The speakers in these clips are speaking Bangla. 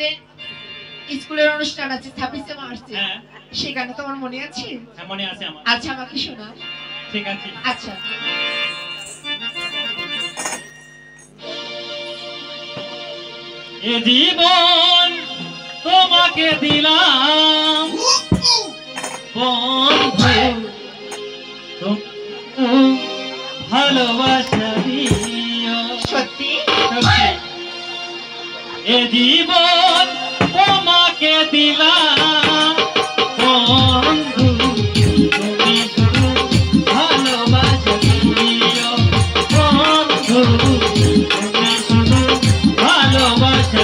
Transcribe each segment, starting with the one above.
আমাদের স্কুলের অনুষ্ঠান আছে 26শে মার্চে, হ্যাঁ সেখানে তোমার মনে আছে? হ্যাঁ মনে আছে আমার। আচ্ছা আমাকে শোনাও। ঠিক আছে। আচ্ছা। এ জীবন তোমাকে দিলাম বন্ধু, তুমি ভালোবাসা দিও। সত্যি? এ জীবন তোমাকে দিলাম বন্ধু, তুমি শুধু ভালোবাসা দিও বন্ধু, তুমি শুধু ভালোবাসা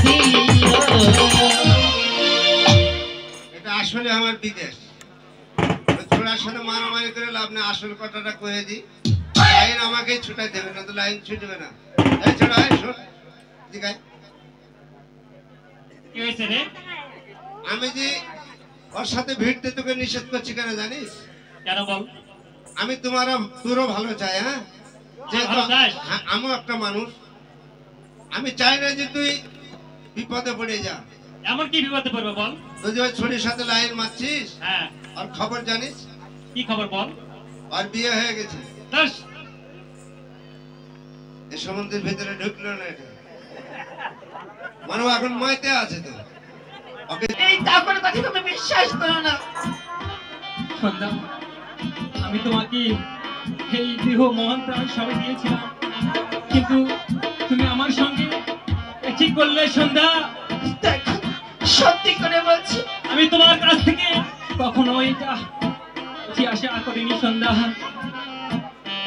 দিও। এটা আসলে আমার বিদেশ, ছোড়ার সাথে মারামারি করে লাভ নেই। আসল কথাটা কয়ে দিই, লাইন আমাকেই ছুটাই দেবে না, তো লাইন ছুটবে না। এই ছোড়া শোন, কি হয়েছে রে? আমি যে ওর সাথে ভিড়তে তোকে নিষেধ করছি কেন জানিস? কেন বল? আমি তোরও ভালো চাই। হ্যাঁ, যেহেতু আমিও একটা মানুষ, আমি চাই না যে তুই বিপদে পড়ে যা। এমন কি বিপদে পড়বে বল? তুই যে ওই ছুরির সাথে লাইন মারছিস, হ্যাঁ, আর খবর জানিস? কি খবর বল? আর বিয়ে হয়ে গেছে। এই সম্বন্ধের ভিতরে ঢুকলো না এটা, মানে এখন ময়তে আছে তো। ওকে এই চাকরের কথা তুমি বিশ্বাস করো না। সন্ধ্যা, আমি তোমাকে এই দেহ মহান প্রাণ সবাই দিয়েছিলাম, কিন্তু তুমি আমার সঙ্গে ঠিক করলে সন্ধ্যা। দেখো, সত্যি করে বলছি, আমি তোমার কাছ থেকে কখনো এটা আশা করিনি সন্ধ্যা,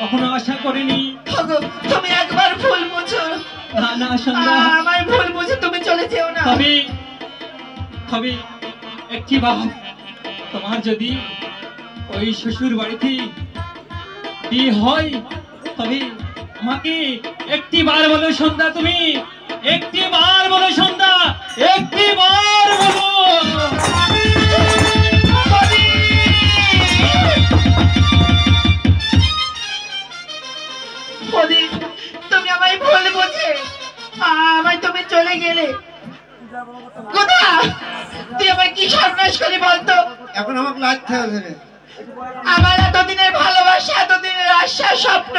কখনো আশা করিনি। ওগো, তুমি একবার ভুল বুঝো। না না সন্ধ্যা, আমার ভুল বুঝে তুমি চলে যেও না। তবে তবে একটি বার তোমার যদি ওই শ্বশুর বাড়িতে বিয়ে হয়, তবে আমাকে একটি বার বলো সন্ধ্যা, তুমি একটি বার বলো সন্ধ্যা, একটি বার বলো। প্রদীপ, তুমি আমায় ভুল বুঝে আমায় তুমি চলে গেলে। কোথা তুই আমায় কি সর্বনাশ করে বলতো? এখন আমাকে লাগতে হবে রে। আমার এতদিনের ভালোবাসা, এতদিনের আশা, স্বপ্ন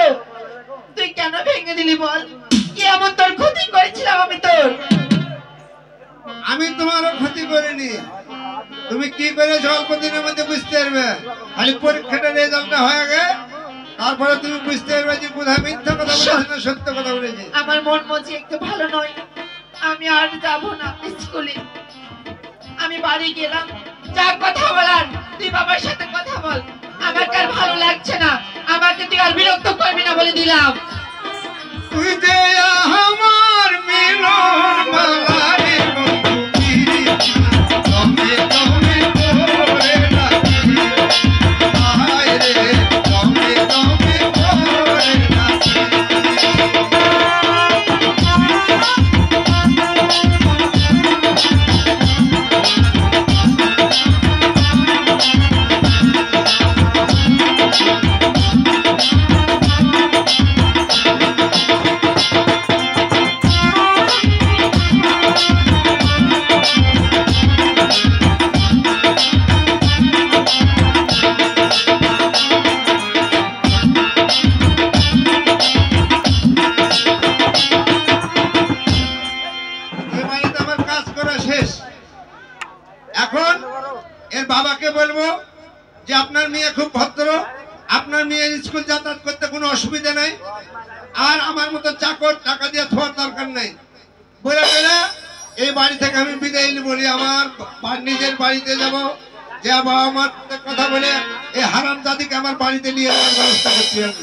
তুই কেন ভেঙে দিলি বল? কি এমন তোর ক্ষতি করেছিলাম আমি তোর? আমি তোমারও ক্ষতি করিনি, তুমি কি করেছো অল্প দিনের মধ্যে বুঝতে পারবে। খালি পরীক্ষাটা রেজাল্টটা হয়ে গে, তারপরে তুমি বুঝতে পারবে যে কোথায় মিথ্যা কথা বলেছি না সত্য কথা বলেছি। আমার মন মজি একটু ভালো নয়, আমি আর যাব না স্কুলে। আমি বাড়ি গেলাম, যা কথা বলার তুই বাবার সাথে কথা বল। আমাকে আর ভালো লাগছে না, আমাকে তুই আর বিরক্ত করবি না বলে দিলাম। তুই যে আমার মিলন মালা রে বন্ধু, তুমি তুমি করে রাখি আয় রে, তুমি তুমি করে রাখি। এই বাড়িতে আমার কাজ করা শেষ। এখন এর বাবাকে বলবো যে আপনার মেয়ে খুব ভদ্র, আপনার মেয়ের স্কুল যাতায়াত করতে কোনো অসুবিধা নাই, আর আমার মতো চাকর টাকা দিয়ে থোয়ার দরকার নাই। বলে বলে এই বাড়ি থেকে আমি বিদায় নিয়ে বলি আমার নিজের বাড়িতে যাব। যে বাবা আমার কথা বলে এই হারাম দাদিকে আমার বাড়িতে নিয়ে যাওয়ার ব্যবস্থা করছি আমি।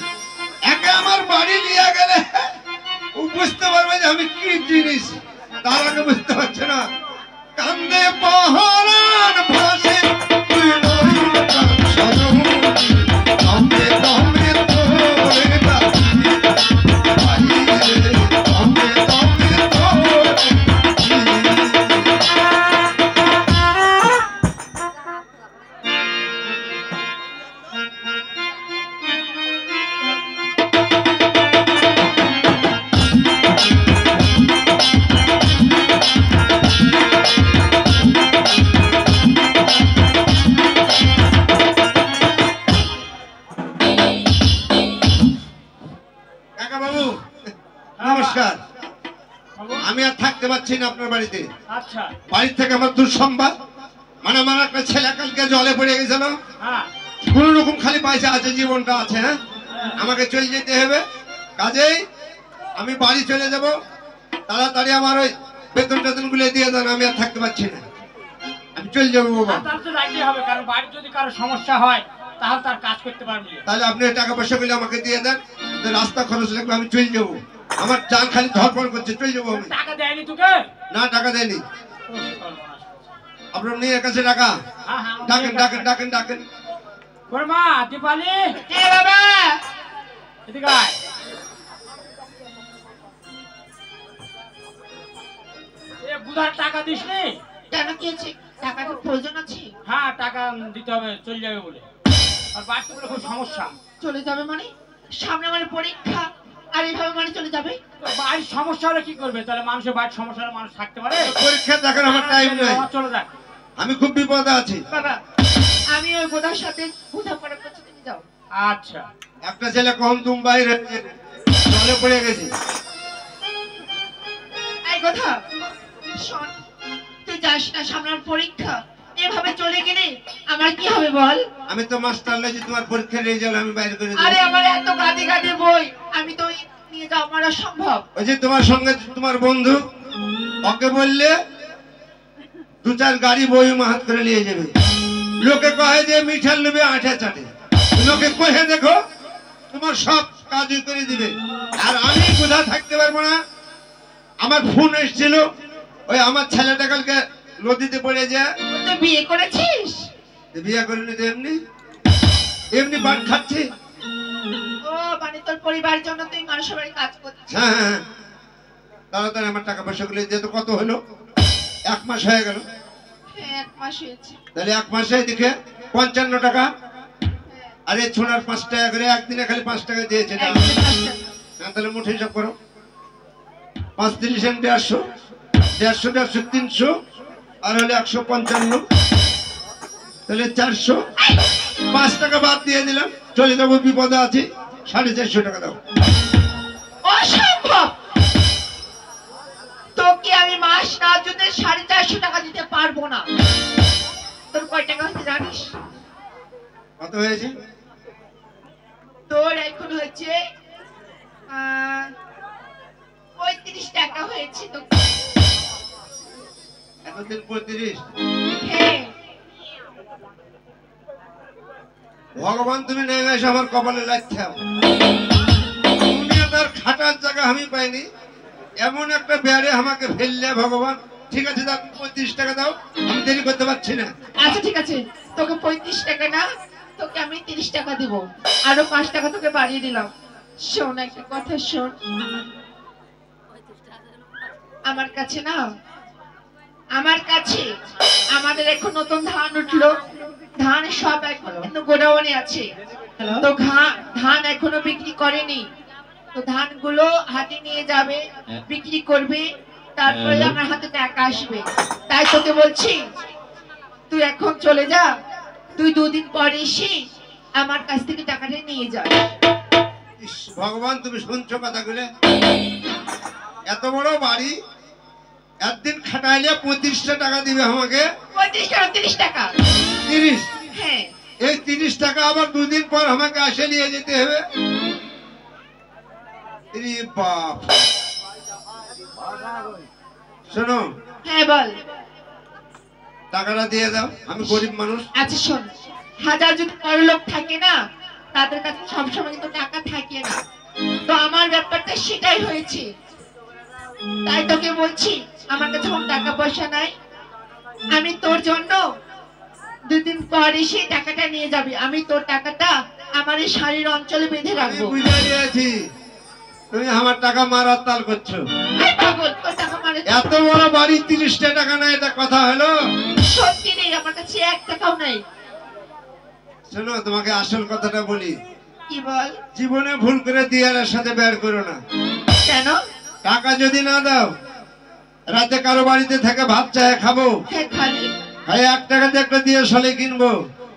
একে আমার বাড়ি নিয়ে গেলে ও বুঝতে পারবে যে আমি কি জিনিস, তার আগে বুঝতে পারছে না। কান্দে পাহাড় ভাসে তুই নইটা সজনী, দমে দমে তোরে ডাকি ভাই রে, দমে দমে তোরে ডাকি। কাকা বাবু নমস্কার, আমি আর থাকতে পারছি না আপনার বাড়িতে। আচ্ছা, বাড়ি থেকে আমার দুঃসংবাদ, মানে আমার একটা ছেলে কালকে জলে পড়ে গেছিল, হ্যাঁ কোন রকম খালি পয়সা আছে, জীবনটা আছে, হ্যাঁ আমাকে চলে যেতে হবে। কাজেই আমি বাড়ি চলে যাব, তাড়াতাড়ি আমার ওই বেতন টেতন গুলো দিয়ে দেন, আমি আর থাকতে পারছি না, আমি চলে যাবো বাবা। তার তো রাখতে হবে, কারণ বাড়ির যদি কারো সমস্যা হয় তাহলে তার কাজ করতে পারবি। তাহলে আপনি টাকা পয়সা গুলো আমাকে দিয়ে দেন, তো রাস্তা খরচ লাগবে, আমি চলে যাবো। আমার জান খালি ধরপড় করছে, চলে যাবো আমি। টাকা দেয়নি তোকে? না টাকা দেয়নি। আপনার মেয়ের কাছে টাকা হ্যাঁ হ্যাঁ, ডাকেন ডাকেন ডাকেন ডাকেন। মা দীপালি, এ বাবা, এদিকে আয়। এ বুধার টাকা দিসনি? কেন কি হয়েছে? টাকার প্রয়োজন আছে? হ্যাঁ টাকা দিতে হবে, চলে যাবে বলে। আর বাড়িতে বলে খুব সমস্যা। চলে যাবে মানে? সামনে মানে পরীক্ষা, আর এইভাবে মানে চলে যাবে? তো বাড়ির সমস্যা হলে কি করবে? তাহলে মানুষের বাড়ির সমস্যা হলে মানুষ থাকতে পারে? পরীক্ষা দেখার আমার টাইম নাই, চলে যাক। আমি খুব বিপদে আছি। বাবা, আমি ওই বোধার সাথে বোঝাপড়া করছি, তুমি যাও। আচ্ছা, একটা ছেলে কম তুম বাইরে জলে পড়ে গেছে। এই কথা শোন, তুই যাস না, সামনের পরীক্ষা। এভাবে চলে গেলে আমার কি হবে বল? আমি তো মাস্টার লাগি, তোমার পরীক্ষার রেজাল্ট আমি বাইরে করে দেব। আরে আমার এত গাদে গাদে বই, আমি তো নিয়ে যাওয়া আমার অসম্ভব। ওই যে তোমার সঙ্গে তোমার বন্ধু, ওকে বললে 2-4 গাড়ি বই মাহাত করে নিয়ে যাবে। লোকে কহে যে মিঠাল নেবে আঠা চাটে, লোকে কহে দেখো তোমার সব কাজই করে দিবে। আর আমি কোথাও থাকতে পারবো না। আমার ফোন এসেছিল, ওই আমার ছেলেটা কালকে নদীতে পড়ে যায়। তুই বিয়ে করেছিস? বিয়ে করিনি তো, এমনি এমনি বাট খাচ্ছি। ও মানে তোর পরিবারের জন্য তুই মানুষের বাড়ি কাজ করছিস? হ্যাঁ হ্যাঁ, তাড়াতাড়ি আমার টাকা পয়সা গুলো দিয়ে। তো কত হলো? 1 মাস হয়ে গেল। হ্যাঁ 1 মাস হয়েছে। তাহলে 1 মাসে দেখে 55 টাকা। আরে ছোড়ার 5 টাকা করে একদিনে খালি 5 টাকা দিয়েছে। হ্যাঁ তাহলে মুঠে হিসাব করো। 5 3 150, 150 150 300, আর হলে 155, তাহলে 400। 5 টাকা বাদ দিয়ে দিলাম, চলে যাবো, বিপদে আছি। 450 টাকা দাও। অসম্ভব! তোকে আমি মাস না যদি 450 টাকা দিতে পারবো না। তোর কয় টাকা হচ্ছে জানিস? কত হয়েছে? তোর এখন হচ্ছে 35 টাকা হয়েছে। তো এতদিন 35? হ্যাঁ ভগবান তুমি নেমে এসে আমার কপালে লাগছে। দুনিয়াটার খাটার জায়গা আমি পাইনি, এমন একটা বেড়ে আমাকে ফেললে ভগবান। ঠিক আছে দাও, 35 টাকা দাও, আমি দেরি করতে পারছি না। আচ্ছা ঠিক আছে, তোকে 35 টাকা না, তোকে আমি 30 টাকা দিব। আরো 5 টাকা তোকে বাড়িয়ে দিলাম। শোন একটা কথা শোন, আমার কাছে না, আমার কাছে আমাদের এখন নতুন ধান উঠলো। ধান সব এখন কিন্তু গোডাউনে আছে। তো ধান এখনো বিক্রি করেনি। তো ধানগুলো হাতে নিয়ে যাবে, বিক্রি করবে, তারপরে আমার হাতে টাকা আসবে। তাই তোকে বলছি তুই এখন চলে যা, তুই 2 দিন পরে এসে আমার কাছ থেকে টাকাটা নিয়ে যা। ইস, ভগবান তুমি শুনছো কথাগুলো? এত বড় বাড়ি, একদিন খাটাইলে 35 টাকা দিবে আমাকে। 35 টাকা 30 টাকা। 30? হ্যাঁ এই 30 টাকা আবার 2 দিন পর আমাকে আসে নিয়ে যেতে হবে। আরে বাপ! শোনো, হ্যাঁ বল। টাকাটা দিয়ে দাও, আমি গরিব মানুষ। আচ্ছা শোন, হাজার যদি বড় লোক থাকে না, তাদের কাছে সবসময় কিন্তু টাকা থাকে না। তো আমার ব্যাপারটা সেটাই হয়েছে। তাই তোকে বলছি আমার কাছে কোনো টাকা পয়সা নাই। আমি তোর জন্য 2 দিন পর এসে টাকাটা নিয়ে যাবি। আমি তোর টাকাটা আমার এই শাড়ির অঞ্চলে বেঁধে আমি রাখবো। বুঝে নিয়েছি তুমি আমার টাকা মারার তাল করছো। এই পাগল, তোর টাকা মানে এত বড় বাড়ি 30 টাকা না, এটা কথা হলো? সত্যি নেই, আমার কাছে 1 টাকাও নাই। শোনো, তোমাকে আসল কথাটা বলি। কি বল? জীবনে ভুল করে দিয়ারের সাথে বের করো না। কেন? টাকা যদি না দাও, রাতে কারো বাড়িতে থেকে ভাত চায় খাবো, হ্যাঁ খালি খাই 1 টাকা দিয়ে একটা দিয়ে সলে কিনবো।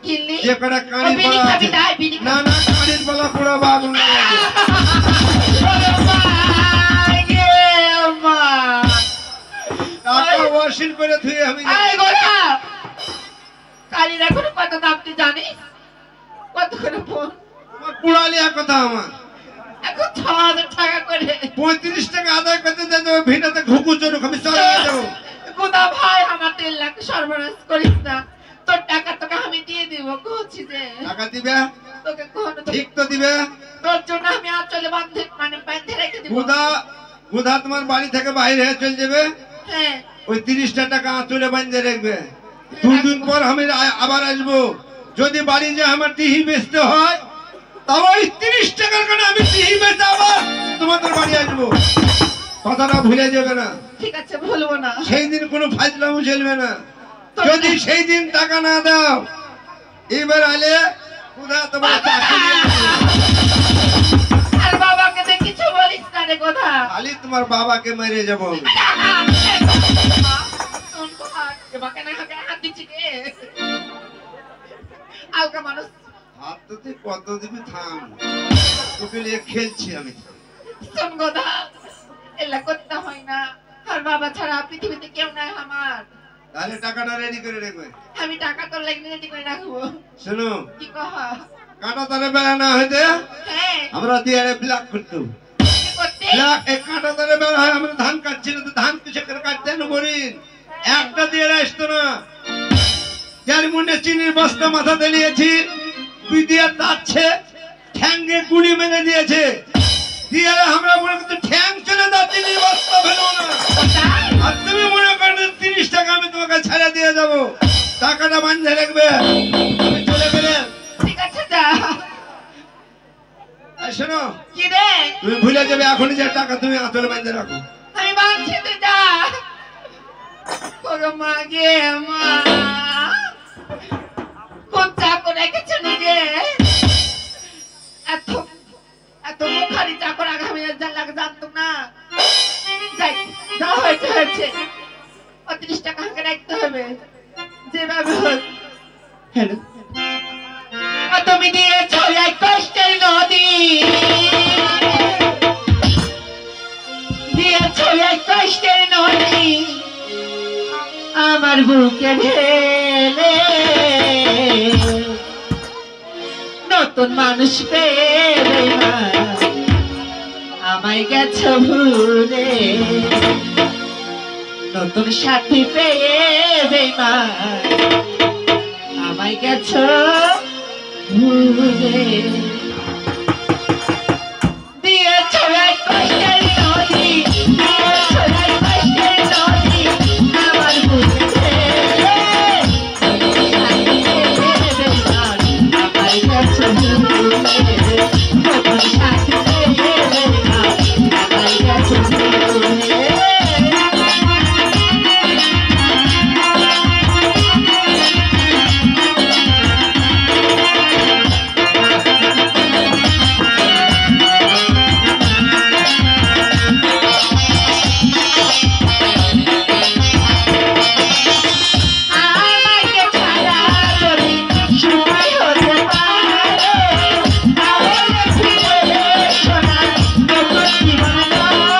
কিনলি যে কটা কাঁড়ি বিড়ি পড়া খাবি আছে, তাই বিড়ি না খাবি। না, কাঁড়ির বলা পুরো বাগুন লাগে। ওরে ভাই রে মা! টাকা ওয়াসিল করে থুয়ে আমি আয় গোরা! কালির এখনো কত দাম তুই জানিস? কত করে ফোন? তোমার পুরালিয়া কথা আমার। এখন 6,000 টাকা করে। 35 টাকা আদায় করতে দেবো, ভিটাতে ঘুঘু চড়ুক, আমি চলে যাবো। গোদা ভাই আমার 3 লাখ সর্বনাশ করিস না। তোর টাকা তোকে আমি দিয়ে দিব, কইছি যে টাকা দিবে? তোকে কখনো ঠিক তো দিবে? তোর জন্য আমি আঁচলে বাঁধে রেখে দিব। গুদা গুদা তোমার বাড়ি থেকে বাইরে হয়ে চলে যাবে, হ্যাঁ ওই 30 টাকা আঁচলে বাঁধে রাখবে। 2 দিন পর আমি আবার আসবো। যদি বাড়ি যে আমার টিহি বেচতে হয়, তাও ওই 30 টাকার কারণে আমি টিহি বেচে আবার তোমাদের বাড়ি আসবো। কথাটা ভুলে যাবে না। ঠিক আছে, ভুলবো না। সেই দিন কোনো ফাজলামো চলবে না। যদি সেই দিন টাকা না দাও, এবার আলে কোথা তোমার চাকরি দিয়ে দেবে। আর বাবাকে তো কিছু বলিস না রে গোদা। খালি তোমার বাবাকে মেরে যাবো আমি। আলকা মানুষ। হাত তো তুই কত দিবি, থাম, তোকে নিয়ে খেলছি আমি। শোন গোদা, এলা করতে হয় না। আর বাবা ছাড়া পৃথিবীতে কেউ নাই আমার। তাহলে টাকাটা রেডি করে রেখো। আমি টাকা তোর লাগলে রেডি করে রাখবো। শোনো, কি কহ? কাঁটা তারে বেড়া না হইতে হ্যাঁ, আমরা দিয়ে ব্ল্যাক করতাম। কি করতে? ব্ল্যাক এই কাঁটা তারে বেড়া হয়, আমরা ধান কাটছি না তো ধান কিসে করে কাটতে না বলিন, একটা দিয়ে আসতো না। যার মনে চিনির বস্তা মাথাতে নিয়েছি, পিদিয়া তাচ্ছে, ঠ্যাঙ্গে গুলি মেরে দিয়েছে। দিয়ে আমরা মনে করতে ঠ্যাং চলে তার চিনির বস্তা ফেলো না। কোথায়? আর তুমি মনে করেন 30 টাকা আমি তোমাকে ছেড়ে দিয়ে যাবো, টাকাটা বান্ধে রাখবে। আমি চলে গেলে ঠিক আছে যা। আর শোনো, কি রে? তুমি ভুলে যাবে এখনই যে টাকা তুমি আঁচলে বান্ধে রাখো। আমি বাঁচছি, তুই যা। ওগো মা গে মা, কোন চাকর রেখেছে নিজে? এত এত মুখারি চাকর আগে আমি জানতাম না। যাই, যা হয়েছে হয়েছে। 30 টাকা হাঁকে রাখতে হবে যেভাবে হোক। হ্যালো, তুমি দিয়েছো এক কষ্টের নদী, দিয়েছো এক কষ্টের নদী আমার বুকে ঢেলে। নতুন মানুষ পেয়ে আমায় গেছো ভুলে, নতুন সাথী পেয়ে বেমান আমায় গেছো ভুলে। দিয়েছো এক কষ্টের নদী, দিয়েছো এক কষ্টের নদী আমার বুকে ঢেলে। আমায় গেছো ভুলে, নতুন সাথী পেয়ে বেমান আমায় গেছো ভুলে। আমাকে ছাড়া যদি সুখী হতে পারো, তাহলে ফিরে এসো না, নতুন জীবন গড়ো।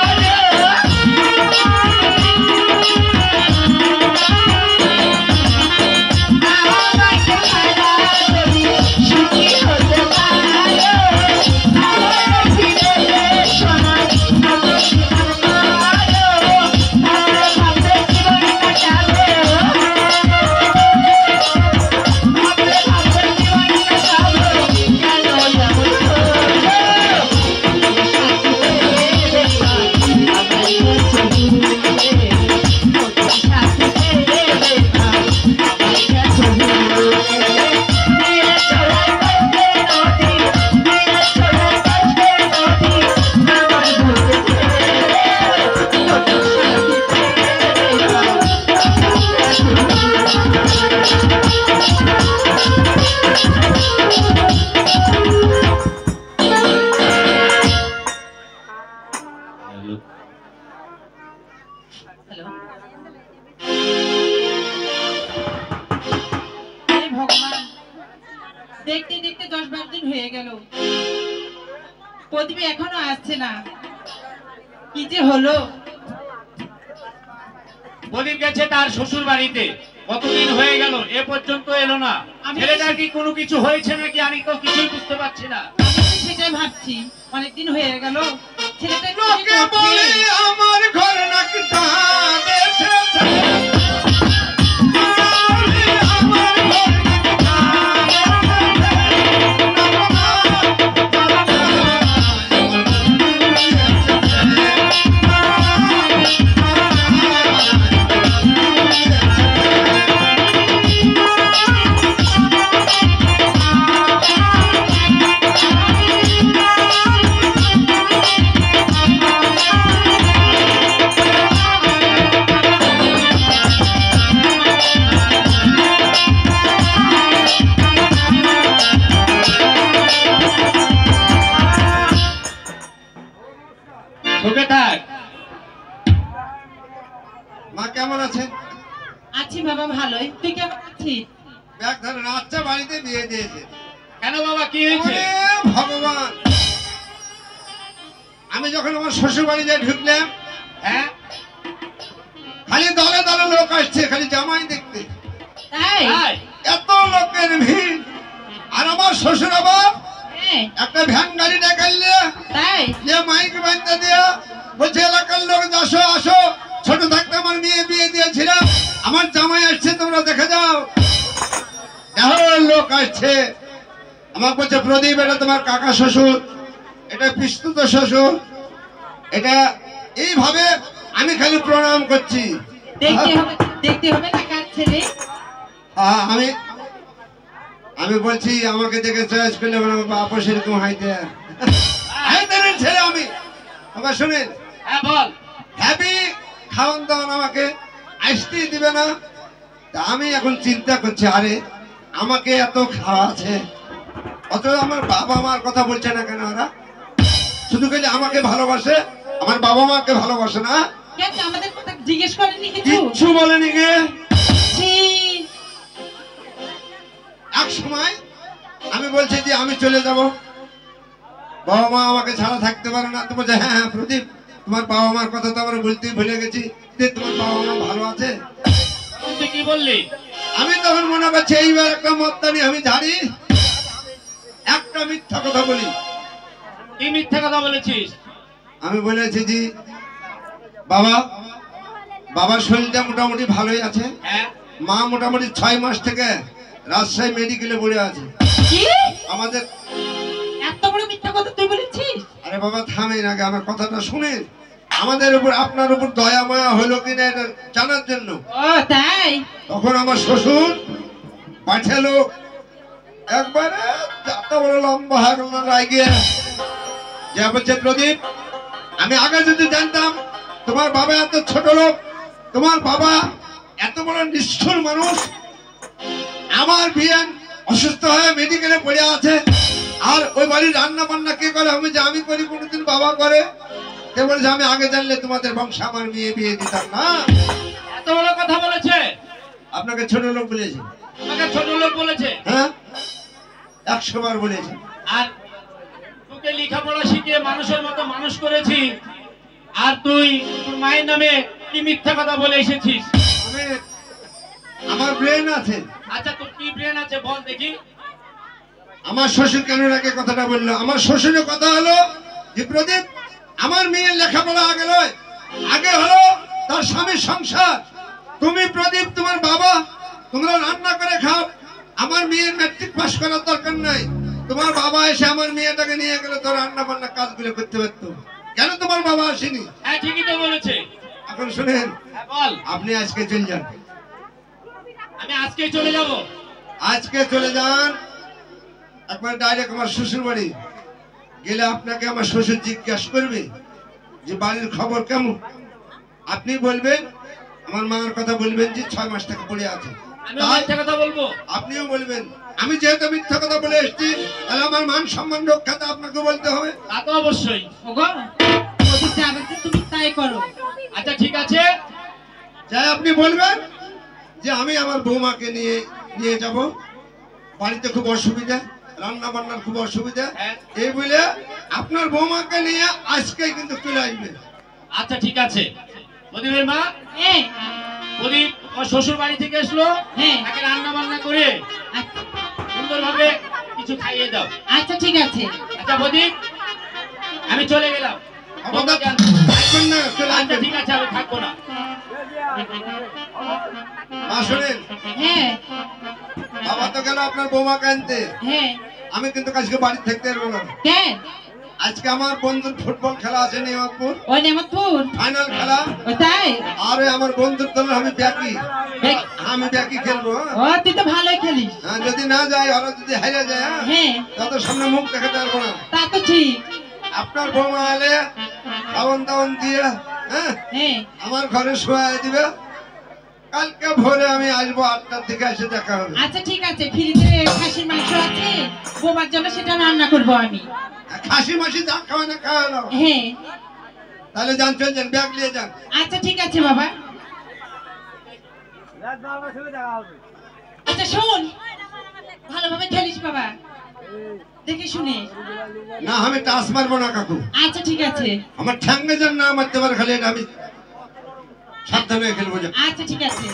আমাকে ছাড়া যদি সুখী হতে পারো, তাহলে ফিরে এসো না, নতুন জীবন গড়ো। তাহলে ভাববে জীবন কাটাবো, ভাবলে ভাবলে জীবন কাটাবো, কেন এমন হলো? সাথী পেয়ে বেমান আমায় গেছো ভুলে। দিয়েছো এক কষ্টের নদী, দিয়েছো এক কষ্টের নদী আমার বুকে ঢেলে। নতুন সাথী পেয়ে বেমান হ্যালো। হে ভগবান, দেখতে দেখতে 10-12 দিন হয়ে গেল, প্রদীপ এখনো আসছে না, কি যে হলো। প্রদীপ গেছে তার শ্বশুর বাড়িতে, কতদিন হয়ে গেল এ পর্যন্ত এলো না। ছেলেটার কি কোনো কিছু হয়েছে নাকি আমি তো কিছুই বুঝতে পারছি না। আমি তো সেটাই ভাবছি, অনেকদিন হয়ে গেল ছেলেটা কি লোকে বলে করছে? আমার ঘর নাকি চাঁদ এসেছে। বলে আমার ঘর নাকি চাঁদ ছোটে থাক। মা কেমন আছে? আছি বাবা, ভালোই। তুই কেমন আছিস? ব্যাগ ধরে রাতটা বাড়িতে বিয়ে দিয়েছে। কেন বাবা, কি হয়েছে? ওরে ভগবান, আমি যখন আমার শ্বশুর বাড়িতে ঢুকলাম, হ্যাঁ, খালি দলে দলে লোক আসছে খালি জামাই দেখতে, তাই তাই? এত লোকের ভিড়। আর আমার শ্বশুর আবার হ্যাঁ একটা ভ্যান গাড়ি ডাকাইলে তাই যে মাইক বান্ধা দিয়া বলছে এলাকার লোক আসো আসো, ছোট থাকতে আমার মেয়ে বিয়ে দিয়েছিলাম, আমার জামাই আসছে তোমরা দেখে যাও। এখন লোক আসছে, আমার বলছে প্রদীপ এটা তোমার কাকা শ্বশুর, এটা পিস্তুত শ্বশুর, এটা এইভাবে আমি খালি প্রণাম করছি। দেখতে হবে না কার ছেলে। আমি আমি বলছি আমাকে দেখে চয়েস করলে বাপ সেরকম হাইতে হাইতের ছেলে আমি। আমার শুনেন, হ্যাঁ বল। হ্যাপি খাওয়ান দাওয়ান আমাকে আসতেই দিবে না। তা আমি এখন চিন্তা করছি, আরে আমাকে এত খাওয়া আছে, অত আমার বাবা মার কথা বলছে না কেন? ওরা শুধু খালি আমাকে ভালোবাসে, আমার বাবা মাকে ভালোবাসে না। কেন আমাদের কথা জিজ্ঞেস করেননি কিছু? কিচ্ছু বলেনি গে। ছি, এক সময় আমি বলছি যে আমি চলে যাব, বাবা মা আমাকে ছাড়া থাকতে পারে না। তো বলছে হ্যাঁ হ্যাঁ প্রদীপ, তোমার বাবা মার কথা তো আমরা বলতেই ভুলে গেছি, যে তোমার বাবা মা ভালো আছে। তুই কি বললি? আমি তখন মনে করছি এইবার একটা মত্তানি আমি ঝাড়ি, একটা মিথ্যা কথা বলি। কি মিথ্যা কথা বলেছিস? আমি বলেছি জি বাবা, বাবার শরীরটা মোটামুটি ভালোই আছে, হ্যাঁ মা মোটামুটি 6 মাস থেকে রাজশাহী মেডিকেলে পড়ে আছে। কি আমাদের এত বড় মিথ্যা কথা তুই বলেছিস? আরে বাবা থামেন আগে, আমার কথাটা শুনেন। আমাদের উপর আপনার উপর দয়া মায়া হলো কিনা এটা জানার জন্য ও তাই? তখন আমার শ্বশুর পাঠালো একবারে এত বড় লম্বা হয়ে গেল না রায় যে বলছে প্রদীপ, আমি আগে যদি জানতাম তোমার বাবা এত ছোট লোক, তোমার বাবা এত বড় নিষ্ঠুর মানুষ, আমার বিয়ে অসুস্থ হয়ে মেডিকেলে পড়ে আছে, আর ওই বাড়ির রান্না বান্না কে করে? আমি করি, কোনোদিন বাবা করে। সে বলেছে আমি আগে জানলে তোমাদের বংশে আমার মেয়ে বিয়ে দিতাম না। এত বড় কথা বলেছে? আপনাকে ছোট লোক বলেছে? আমাকে ছোট লোক বলেছে? হ্যাঁ 100 বার বলেছে। আর তোকে লেখাপড়া শিখিয়ে মানুষের মতো মানুষ করেছি, আর তুই তোর মায়ের নামে কি মিথ্যা কথা বলে এসেছিস? আমি আমার ব্রেন আছে। আচ্ছা তোর কি ব্রেন আছে বল দেখি। আমার শ্বশুর কেন আগে কথাটা বললো? আমার শ্বশুরের কথা হলো যে প্রদীপ, আমার মেয়ের লেখাপড়া আগে নয়, আগে হলো তার স্বামীর সংসার। তুমি প্রদীপ, তোমার বাবা, তোমরা রান্না করে খাও, আমার মেয়ের ম্যাট্রিক পাস করার দরকার নাই। তোমার বাবা এসে আমার মেয়েটাকে নিয়ে গেলে তো রান্না বান্না কাজগুলো করতে পারতো, কেন তোমার বাবা আসেনি? হ্যাঁ ঠিকই তো বলেছে। এখন শুনেন, হ্যাঁ বল। আপনি আজকে চলে যান, আমি আজকেই চলে যাব। আজকে চলে যান একবার ডাইরেক্ট আমার শ্বশুর বাড়ি। গেলে আপনাকে আমার শ্বশুর জিজ্ঞাসা করবে যে বাড়ির খবর কেমন। আপনি বলবেন, আমার মার কথা বলবেন যে 6 মাস থেকে পড়ে আছে। আমি মিথ্যা কথা বলবো? আপনিও বলবেন। আমি যেহেতু মিথ্যা কথা বলে এসেছি, তাহলে আমার মান সম্মান রক্ষাতে আপনাকে বলতে হবে। তা তো অবশ্যই। ওগো ওদের যা বলছে তুমি তাই করো। আচ্ছা ঠিক আছে। যাই আপনি বলবেন যে আমি আমার বৌমাকে নিয়ে যাব, বাড়িতে খুব অসুবিধা, রান্না বান্নার খুব অসুবিধা, হ্যাঁ। এই বলে আপনার বৌমাকে নিয়ে আজকেই কিন্তু চলে আসবে। আচ্ছা ঠিক আছে। প্রদীপের মা, হ্যাঁ প্রদীপ ওর শ্বশুর বাড়ি থেকে আসলো, হ্যাঁ তাকে রান্না বান্না করে আচ্ছা, সুন্দরভাবে কিছু খাইয়ে দাও। আচ্ছা ঠিক আছে। আচ্ছা প্রদীপ, আমি চলে গেলাম। খবরদার তোমরা থাকবেন না, চলে আচ্ছা আসবেন। ঠিক আছে, আমি থাকবো না। মা শোনেন, হ্যাঁ বাবা তো গেল আপনার বৌমাকে আনতে, হ্যাঁ আমি কিন্তু আজকে বাড়ি থাকতে পারবো না। কেন? আজকে আমার বন্ধুর ফুটবল খেলা আছে নিয়ামতপুর, ওই নেমতপুর? ফাইনাল খেলা। ও তাই? আর ওই আমার বন্ধুর দল আমি ব্যাকি, দেখ- আমি ব্যাকি খেলবো। ও তুই তো ভালোই খেলিস। হ্যাঁ, যদি না যায়, ওরা যদি হেরে যায়, হ্যাঁ তাদের সামনে মুখ দেখাতে পারবো না। তা তো ঠিক। আপনার বৌমা এলে খাওয়ান দাওয়ান দিয়ে হ্যাঁ হ্যাঁ আমার ঘরে শোয়াই দিবে। কালকে ভোরে আমি আসবো, 8টার দিকে এসে দেখা হবে। আচ্ছা ঠিক আছে, ফ্রিজে খাসির মাংস আছে, বোমার জন্য সেটা রান্না করব আমি। খাসি মাসি যা খাওয়া না খাওয়ালো, হ্যাঁ তাহলে যান, চল যান, ব্যাগ নিয়ে যান। আচ্ছা ঠিক আছে বাবা। আচ্ছা শোন, ভালোভাবে খেলিস বাবা, দেখে শুনে। না আমি টাচ মারবো না কাকু, আচ্ছা ঠিক আছে। আমার ঠ্যাঙ্গে যেন না মারতে পারে, খালি এটা আমি সাবধানে খেলবো যা। আচ্ছা ঠিক আছে।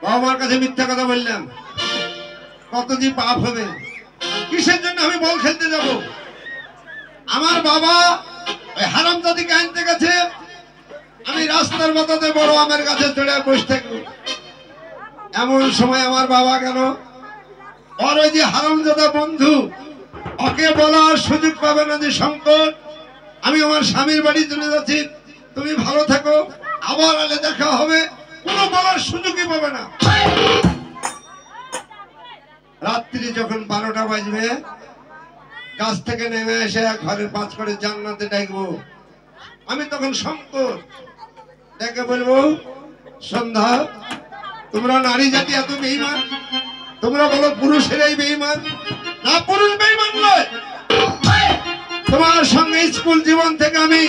বাবা মার কাছে মিথ্যা কথা বললাম, কত যে পাপ হবে। কিসের জন্য আমি বল খেলতে যাব? আমার বাবা ওই হারামজাদিকে আনতে গেছে, আমি রাস্তার মাথাতে বড় আমের গাছে চড়ে বসে থাকবো। এমন সময় আমার বাবা গেল, ওর ওই যে হারামজাদা বন্ধু, ওকে বলার সুযোগ পাবে না যে শঙ্কর আমি আমার স্বামীর বাড়ি চলে যাচ্ছি, তুমি ভালো থাকো, আবার আলে দেখা হবে, কোনো বলার সুযোগই পাবে না। রাত্রি যখন 12টা বাজবে, গাছ থেকে নেমে এসে ঘরের 5 করে জান্নাতে ডাকবো। আমি তখন শঙ্কর ডেকে বলবো, সন্ধ্যা তোমরা নারী জাতি এত বেঈমান? তোমরা বলো পুরুষেরাই বেঈমান? না, পুরুষ বেঈমান নয়। তোমার সঙ্গে স্কুল জীবন থেকে আমি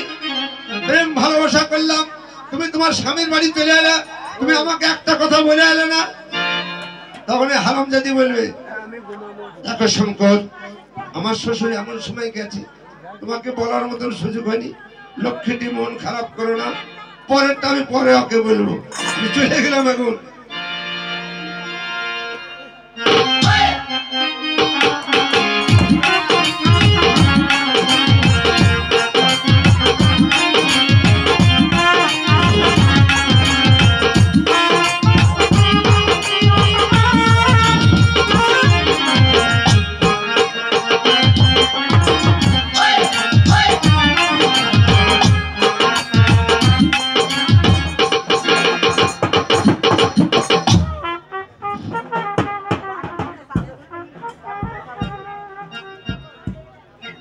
প্রেম ভালোবাসা করলাম, তুমি তোমার স্বামীর বাড়ি চলে এলে, তুমি আমাকে একটা কথা বলে এলে না। তখন হারামজাদি বলবে, দেখো শঙ্কর, আমার শ্বশুর এমন সময় গেছে, তোমাকে বলার মতন সুযোগ হয়নি, লক্ষ্মীটি মন খারাপ করো না, পরেরটা আমি পরে ওকে বলবো। আমি চলে গেলাম এখন।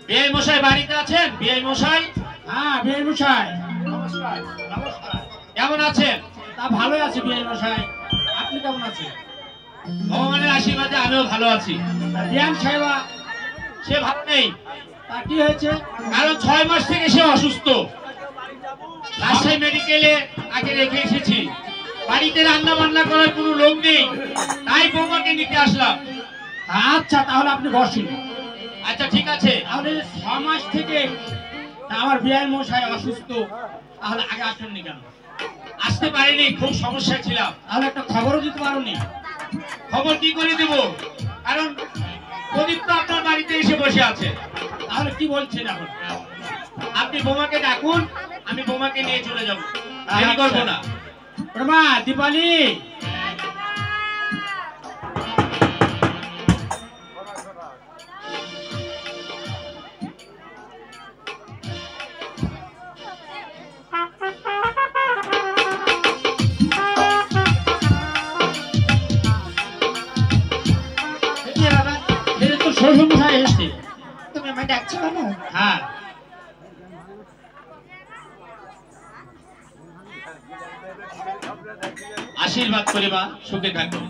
বিআই মশাই বাড়িতে আছেন? বিআই মশাই, হ্যাঁ বিআই মশাই, নমস্কার। নমস্কার, কেমন আছেন? তা ভালোই আছে বিআই মশাই, আপনি কেমন আছেন? ভগবানের আশীর্বাদে আমিও ভালো আছি। বিয়ান সাহেবা সে ভালো নেই, তা কি হয়েছে? কারণ 6 মাস থেকে সে অসুস্থ। রাজশাহী মেডিকেলে আগে রেখে এসেছি, বাড়িতে রান্না বান্না করার কোনো লোক নেই, তাই বৌমাকে নিতে আসলাম। আচ্ছা তাহলে আপনি বসুন। আচ্ছা ঠিক আছে। তাহলে 6 মাস থেকে তা আমার বিআই মশাই অসুস্থ, তাহলে আগে আসেননি কেন? আসতে পারিনি, খুব সমস্যা ছিলাম। তাহলে একটা খবরও দিতে পারোনি? খবর কি করে দেব, কারণ প্রদীপ তো আপনার বাড়িতে এসে বসে আছে। তাহলে কি বলছেন এখন? আপনি বোমাকে ডাকুন, আমি বোমাকে নিয়ে চলে যাব, দেরি করবো না। মা দীপালি, কে বাবা? এটা তো শ্বশুর মশাই এসছে। তুমি আমায় ডাকছো বাবা? হ্যাঁ আশীর্বাদ করে মা, সুখে থাকো।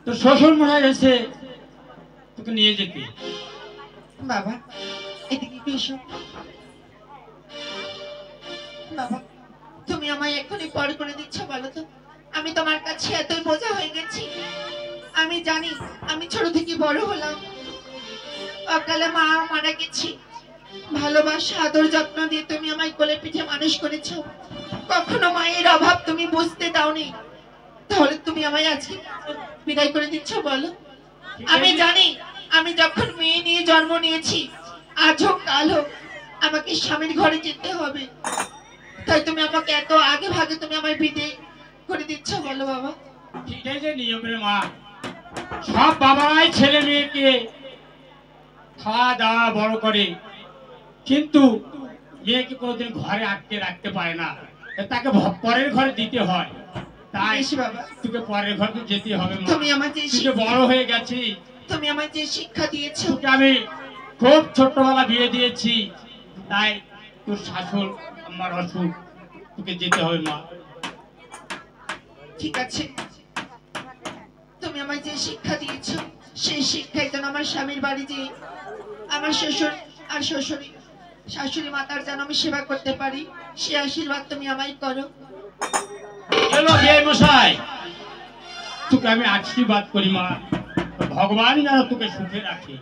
তো শ্বশুর মশাই এসে তোকে নিয়ে যেতে। বাবা এদিকে কি এসো। বাবা তুমি আমায় এক্ষুনি পর করে দিচ্ছ বলো তো? আমি তোমার কাছে এতই বোঝা হয়ে গেছি। আমি জানি আমি ছোট থেকে বড় হলাম, অকালে মা মারা গেছি, ভালোবাসা আদর যত্ন দিয়ে তুমি আমায় কোলে পিঠে মানুষ করেছো, কখনো মায়ের অভাব তুমি বুঝতে দাওনি, তাহলে তুমি আমায় আজকে বিদায় করে দিচ্ছ বলো? আমি জানি আমি যখন মেয়ে নিয়ে জন্ম নিয়েছি, আজ হোক কাল হোক আমাকে স্বামীর ঘরে যেতে হবে, তাই তুমি আমাকে এত আগে ভাগে তুমি আমায় বিদায় করে দিচ্ছ বলো বাবা? সেটাই যে নিয়মের মা, সব বাবারাই ছেলে মেয়েকে খাওয়া দাওয়া বড় করে, কিন্তু মেয়েকে কোনোদিন ঘরে আটকে রাখতে পারে না, তাকে পরের ঘরে দিতে হয়। তাই বেশ বাবা, তোকে পরের ঘরে যেতে হবে মা। তুমি আমার যে তুই যে বড় হয়ে গেছি, তুমি আমায় যে শিক্ষা দিয়েছো, তোকে আমি খুব ছোট্টবেলা বিয়ে দিয়েছি, তাই তোর শাশুড় আমার অসুখ, তোকে যেতে হবে মা। ঠিক আছে, তুমি আমায় যে শিক্ষা দিয়েছো সেই শিক্ষাই যেন আমার স্বামীর বাড়ি যে আমার শ্বশুর আর শাশুড়ি মাতার যেন আমি সেবা করতে পারি, সে আশীর্বাদ তুমি আমায় করো। এলো বিআই মশাই। তোকে আমি আশীর্বাদ করি মা, ভগবান যেন তোকে সুখে রাখে।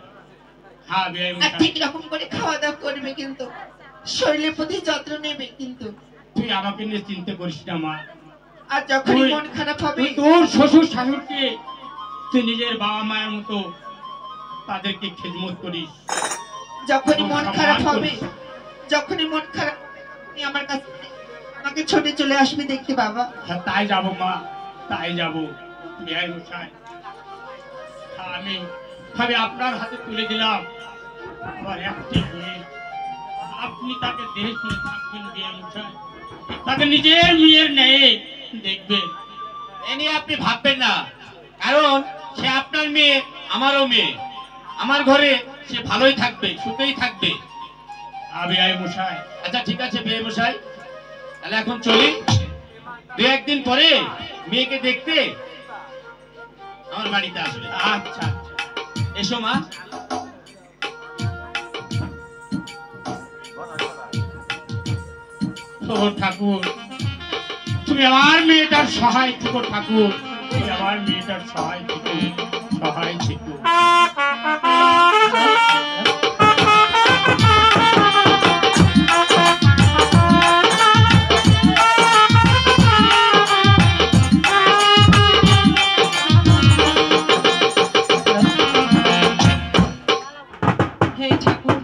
হ্যাঁ বিয়াই আর মশাই, ঠিক রকম করে খাওয়া দাওয়া করবে, কিন্তু শরীরের প্রতি যত্ন নেবে কিন্তু। তুই আমাকে নিয়ে চিন্তা করিস না মা। আর যখনই তুই- মন খারাপ হবে, তুই তোর শ্বশুর শাশুড়কে তুই নিজের বাবা মায়ের মতো তাদেরকে খেদমত করিস। যখনই মন খারাপ সম্মান হবে, করিস। যখনই মন খারাপ তুমি আমার কাছে আমাকে ছোটে চলে আসবে দেখতে বাবা। হ্যাঁ তাই যাবো মা, তাই যাবো বিয়াই মশাই। আমি আপনার হাতে তুলে দিলাম আমার একটি মেয়ে। আপনি তাকে দেখে শুনে থাকবেন বিয়াই মশাই, তাকে নিজের মেয়ের ন্যায় দেখবেন। এ নিয়ে আপনি ভাববেন না, কারণ সে আপনার মেয়ে, আমারও মেয়ে। আমার ঘরে সে ভালোই থাকবে, সুখেই থাকবে। বিয়াই মশাই, আচ্ছা ঠিক আছে বিয়াই মশাই, তাহলে এখন চলি। দু একদিন পরে মেয়েকে দেখতে আমার বাড়িতে আসবে। আচ্ছা এসো মা। ও ঠাকুর, তুমি আমার মেয়েটার সহায় থেকো ঠাকুর, তুমি আমার মেয়েটার সহায় থেকো, সহায় থেকো। হে ঠাকুর,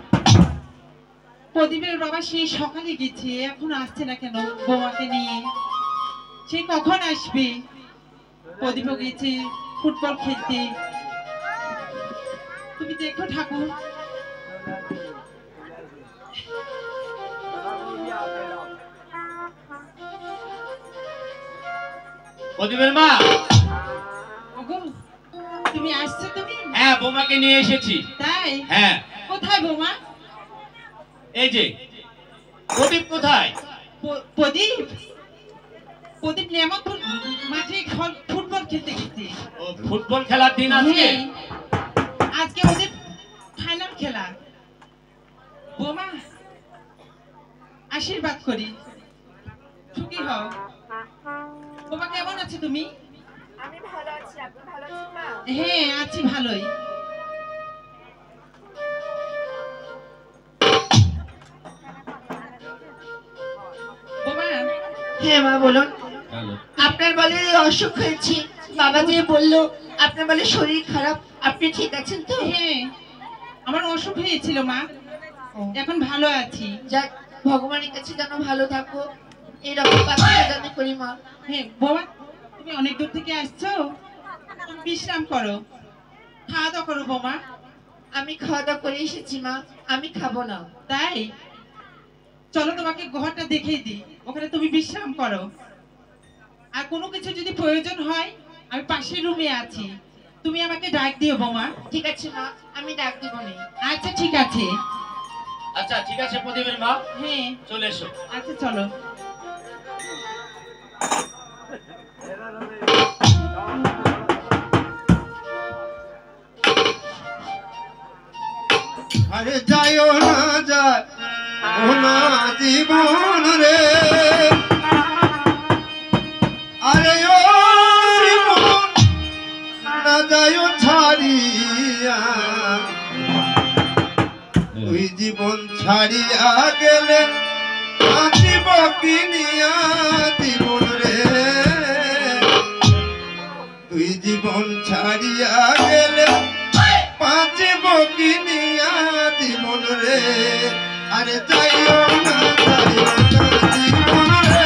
প্রদীপের বাবা সেই সকালে গেছে, এখন আসছে না কেন বৌমাকে নিয়ে? সে কখন আসবে? প্রদীপও গেছে ফুটবল খেলতে। তুমি দেখো ঠাকুর। প্রদীপের মা, ওগো, তুমি আসছো তুমি? হ্যাঁ বৌমাকে নিয়ে এসেছি। তাই? হ্যাঁ কোথায় বৌমা? এই যে। প্রদীপ কোথায়? প্রদীপ? প্রদীপ নেমতপুর মাঠে ফুটবল খেলতে গেছে। ও ফুটবল খেলার দিন আজকে? হ্যাঁ, আজকে ওদের ফাইনাল খেলা। বৌমা, আশীর্বাদ করি, সুখী হও। বৌমা কেমন আছো তুমি? আমি ভালো আছি, আপনি ভালো আছেন মা? হ্যাঁ আছি ভালোই। বৌমা, হ্যাঁ মা বলুন। আপনার বলে অসুখ হয়েছে, বাবা যে বললো আপনার বলে শরীর খারাপ, আপনি ঠিক আছেন তো? হ্যাঁ আমার অসুখ হয়েছিল মা, এখন ভালো আছি। যাক, ভগবানের কাছে যেন ভালো থাকো, এরকম প্রার্থনা যেন করি মা। হ্যাঁ বৌমা, তুমি অনেক দূর থেকে আসছো, তুমি বিশ্রাম করো, খাওয়া দাওয়া করো বৌমা। আমি খাওয়া দাওয়া করে এসেছি মা, আমি খাবো না। তাই চলো তোমাকে ঘরটা দেখিয়ে দিই, ওখানে তুমি বিশ্রাম করো। আর কোনো কিছু যদি প্রয়োজন হয় আমি পাশের রুমে আছি, তুমি আমাকে ডাক দিও বৌমা। ঠিক আছে মা, আমি ডাক দিব না। আচ্ছা ঠিক আছে। আচ্ছা ঠিক আছে প্রদীপের মা, হ্যাঁ চলে এসো। আচ্ছা চলো। আরে যাইও না, যায় ও না জীবন রে, আরে ও জীবন না যাইও ছাড়িয়া, ওই জীবন ছাড়িয়া গেলে আসিব কিনিয়া জীবন রে, তুই জীবন ছাড়িয়া গেলে বাঁচিব কিনিয়া জীবন রে, আরে যাইও না, যাইও না জীবন রে,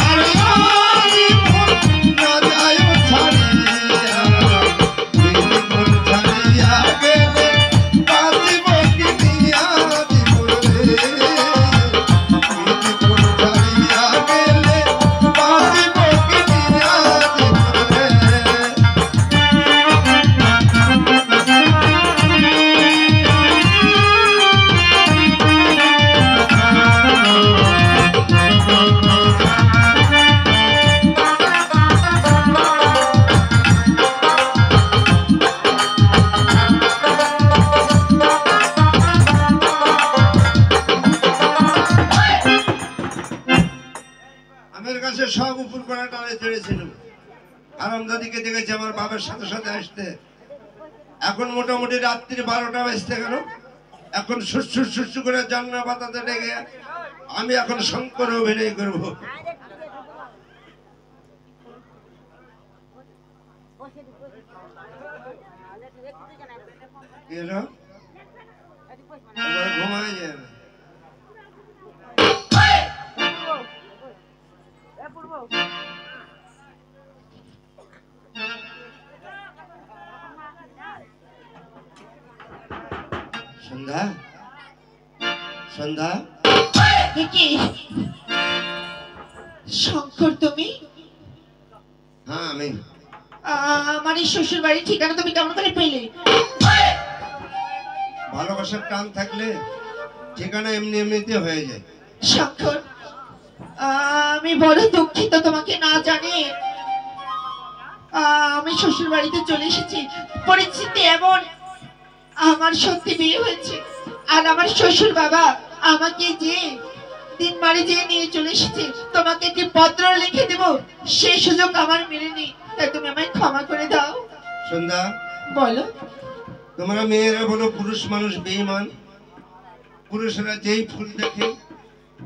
আরে ও জীবন না যাইও ছাড়িয়া, তুই জীবন ছাড়িয়া গেলে বাঁচিব কিনিয়া জীবন রে, তুই জীবন ছাড়িয়া গেলে বাঁচিব কিনিয়া জীবন রে। আমার কাছে সব উপর করা টানে ছেড়েছিল, আরামদাদিকে দেখেছি আমার বাবার সাথে সাথে আসতে, এখন মোটামুটি রাত্রি 12টা বাজতে গেল। এখন সুসু সুসু করে জান্না পাতাতে ডেকে আমি এখন শঙ্কর অভিনয় করব। কি হলো? আমার ঘুমায় যায় না। সন্ধ্যা, সন্ধ্যা, এ কি শঙ্কর তুমি? হ্যাঁ আমি। আমার এই শ্বশুর বাড়ির ঠিকানা তুমি কেমন করে পেলে? ভালোবাসার টান থাকলে ঠিকানা এমনি এমনিতে হয়ে যায়। শঙ্কর, আমি বড় দুঃখিত তোমাকে না জানি। আমি শ্বশুর বাড়িতে চলে এসেছি, পরিস্থিতি এমন, আমার সত্যি বিয়ে হয়েছে আর আমার শ্বশুর বাবা আমাকে যে দিন বাড়ি যেয়ে নিয়ে চলে এসেছে, তোমাকে কি পত্র লিখে দেব সেই সুযোগ আমার মেলেনি, তাই তুমি আমায় ক্ষমা করে দাও। সন্ধ্যা, বলো। তোমরা মেয়েরা বলো পুরুষ মানুষ বেঈমান। পুরুষরা যেই ফুল দেখে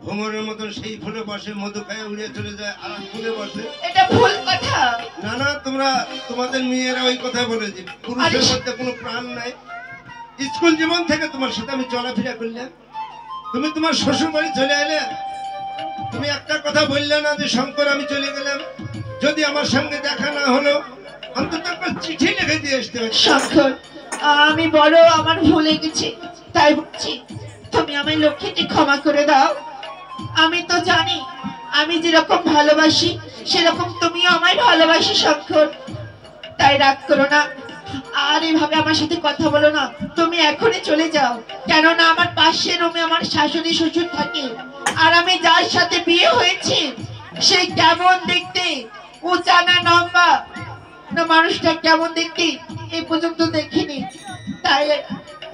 ভ্রমরের মতন সেই ফুলে বসে, মধু খায় উড়ে চলে যায়, আর ফুলে বসে। এটা ভুল কথা। না না, তোমরা তোমাদের মেয়েরা ওই কথা বলেছে, পুরুষের মধ্যে কোনো প্রাণ নাই। স্কুল জীবন থেকে তোমার সাথে আমি চলাফেরা করলাম, তুমি তোমার শ্বশুর বাড়ি চলে এলে, তুমি একটা কথা বললে না যে শঙ্কর আমি চলে গেলাম, যদি আমার সঙ্গে দেখা না হলো অন্তত একটা চিঠি লিখে দিয়ে আসতে হবে। শঙ্কর, আমি বড় আমার ভুলে গেছি, তাই বলছি তুমি আমায় লক্ষ্মীকে ক্ষমা করে দাও। আমি তো জানি আমি যেরকম ভালোবাসি সেরকম তুমিও আমায় ভালোবাসি শঙ্কর, তাই রাগ করো না আর এভাবে আমার সাথে কথা বলো না। তুমি এখনই চলে যাও, কেননা আমার পাশের রুমে আমার শাশুড়ি শ্বশুর থাকে, আর আমি যার সাথে বিয়ে হয়েছে সে কেমন দেখতে, উঁচা না লম্বা না মানুষটা কেমন দেখতে এই পর্যন্ত দেখিনি, তাই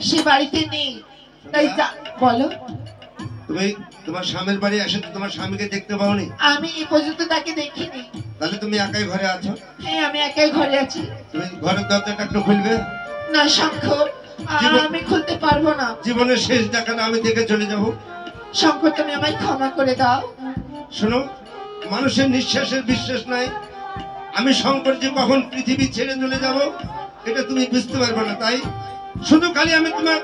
সে বাড়িতে নেই। তাই বলো। তুমি তোমার স্বামীর বাড়ি এসে তো তোমার স্বামীকে দেখতে পাওনি? আমি এই পর্যন্ত তাকে দেখিনি। তাহলে তুমি একাই ঘরে আছো? হ্যাঁ, আমি একাই ঘরে আছি। তুমি ঘরের দরজাটা একটু খুলবে? না শঙ্কর, আমি খুলতে পারবো না। জীবনের শেষ দেখাটা আমি দেখে চলে যাব। শঙ্কর, তুমি আমায় ক্ষমা করে দাও। শোনো, মানুষের নিঃশ্বাসের বিশ্বাস নাই। আমি শঙ্কর যে কখন পৃথিবী ছেড়ে চলে যাব এটা তুমি বুঝতে পারবে না, তাই শুধু খালি আমি তোমার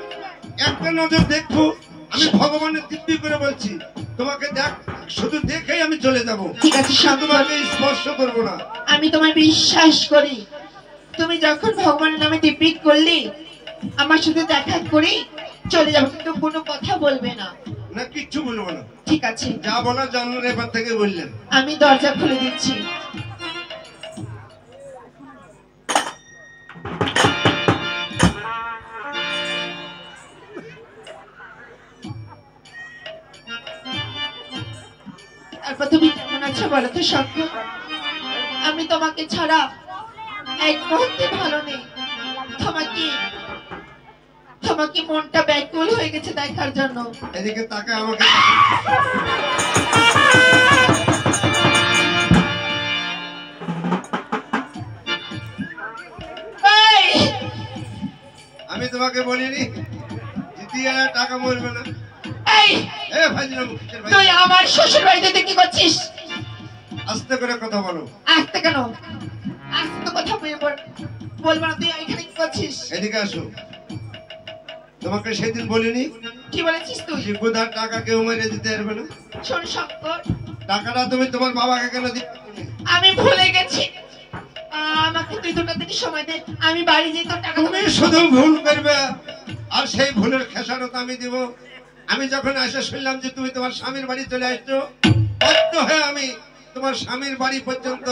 একটা নজর দেখবো। আমি ভগবানের দিব্যি করে বলছি, তোমাকে দেখ, শুধু দেখেই আমি চলে যাব। ঠিক আছে শঙ্কর, তোমাকে স্পর্শ করবো না। আমি তোমায় বিশ্বাস করি। তুমি যখন ভগবানের নামে দিব্যি করলি আমার সাথে দেখা করি চলে যাবো, কিন্তু কোনো কথা বলবে না। না, কিচ্ছু বলবো না। ঠিক আছে, যা বলার জানলেন এবার থেকে বললেন। আমি দরজা খুলে দিচ্ছি। তারপর তুমি কেমন আছো বলো তো শঙ্কর? আমি তোমাকে ছাড়া এক মুহূর্তে ভালো নেই। তোমাকে মনটা ব্যাকুল হয়ে গেছে দেখার জন্য। এদিকে তাকে আমাকে এই, আমি তোমাকে বলিনি জিতিয়ে টাকা মরবে না? এই, এ ভাইজিরাম, তুই আমার শ্বশুর বাড়িতে তুই কি করছিস? আস্তে করে কথা বলো। আসতে কেন? আসতে তো কথা বলবো না, তুই এখানে কি করছিস? এদিকে আসো। তোমাকে সেদিন বলিনি কি বলেছিস তুই? যে গোদার টাকা কেউ মেরে দিতে পারবে না? শোন শঙ্কর, টাকাটা তুমি তোমার বাবাকে কেন দিতে? আমি ভুলে গেছি। আমাকে তুই 2টা দিন সময় দে, আমি বাড়ি যেয়ে তোর টাকা তুমি শুধু ভুল করবে আর সেই ভুলের খেসারত আমি দিব। আমি যখন এসে শুনলাম যে তুমি তোমার স্বামীর বাড়ি চলে আসছো, বাধ্য হয়ে আমি তোমার স্বামীর বাড়ি পর্যন্ত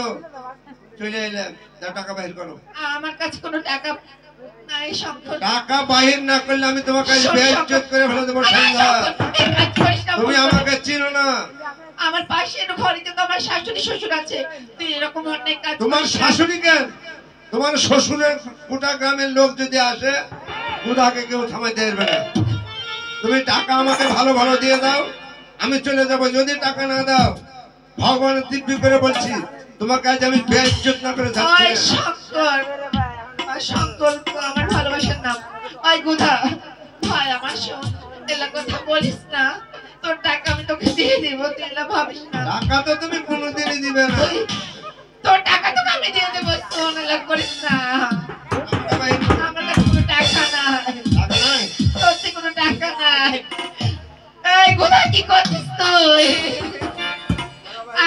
চলে এলাম। যা টাকা বাহির করো। আমার কাছে কোনো টাকা নাই শঙ্কর। টাকা বাহির না করলে আমি তোমাকে বেইজ্জত করে ফেলে দেবো। আরে সন্ধ্যা, শঙ্কর, এই কাজ করিস না, তুমি আমাকে চিনো না। আমার পাশের ঘরে তো আমার শাশুড়ি শ্বশুর আছে, তুই এরকম অনেক কাজ তোমার করিস না। শাশুড়িকে, তোমার শ্বশুরের গোটা গ্রামের লোক যদি আসে গোদাকে কেউ থামাইতে পারবে না। তুমি টাকা আমাকে ভালো ভালো দিয়ে দাও, আমি চলে যাব। যদি টাকা না দাও, ভগবানের দিব্যি করে বলছি তোমাকে আজ আমি বেইজ্জত না করে ওই যাচ্ছি না। শঙ্কর, আমার শঙ্কর আমার ভালোবাসার নাম। আই গুধা ভাই আমার শোন, এলা কথা বলিস না, তোর টাকা আমি তোকে দিয়ে দিব, তুই এলা ভাবিস না। টাকা তো তুমি কোনোদিনই দিবে না। তোর টাকা তোকে আমি দিয়ে দেবো, শোন এলা করিস না। ভাই, আমার কাছে কোনো টাকা নাই, টাকা নাই? সত্যি কোনো টাকা নাই। এই গুধা কি করছিস তুই?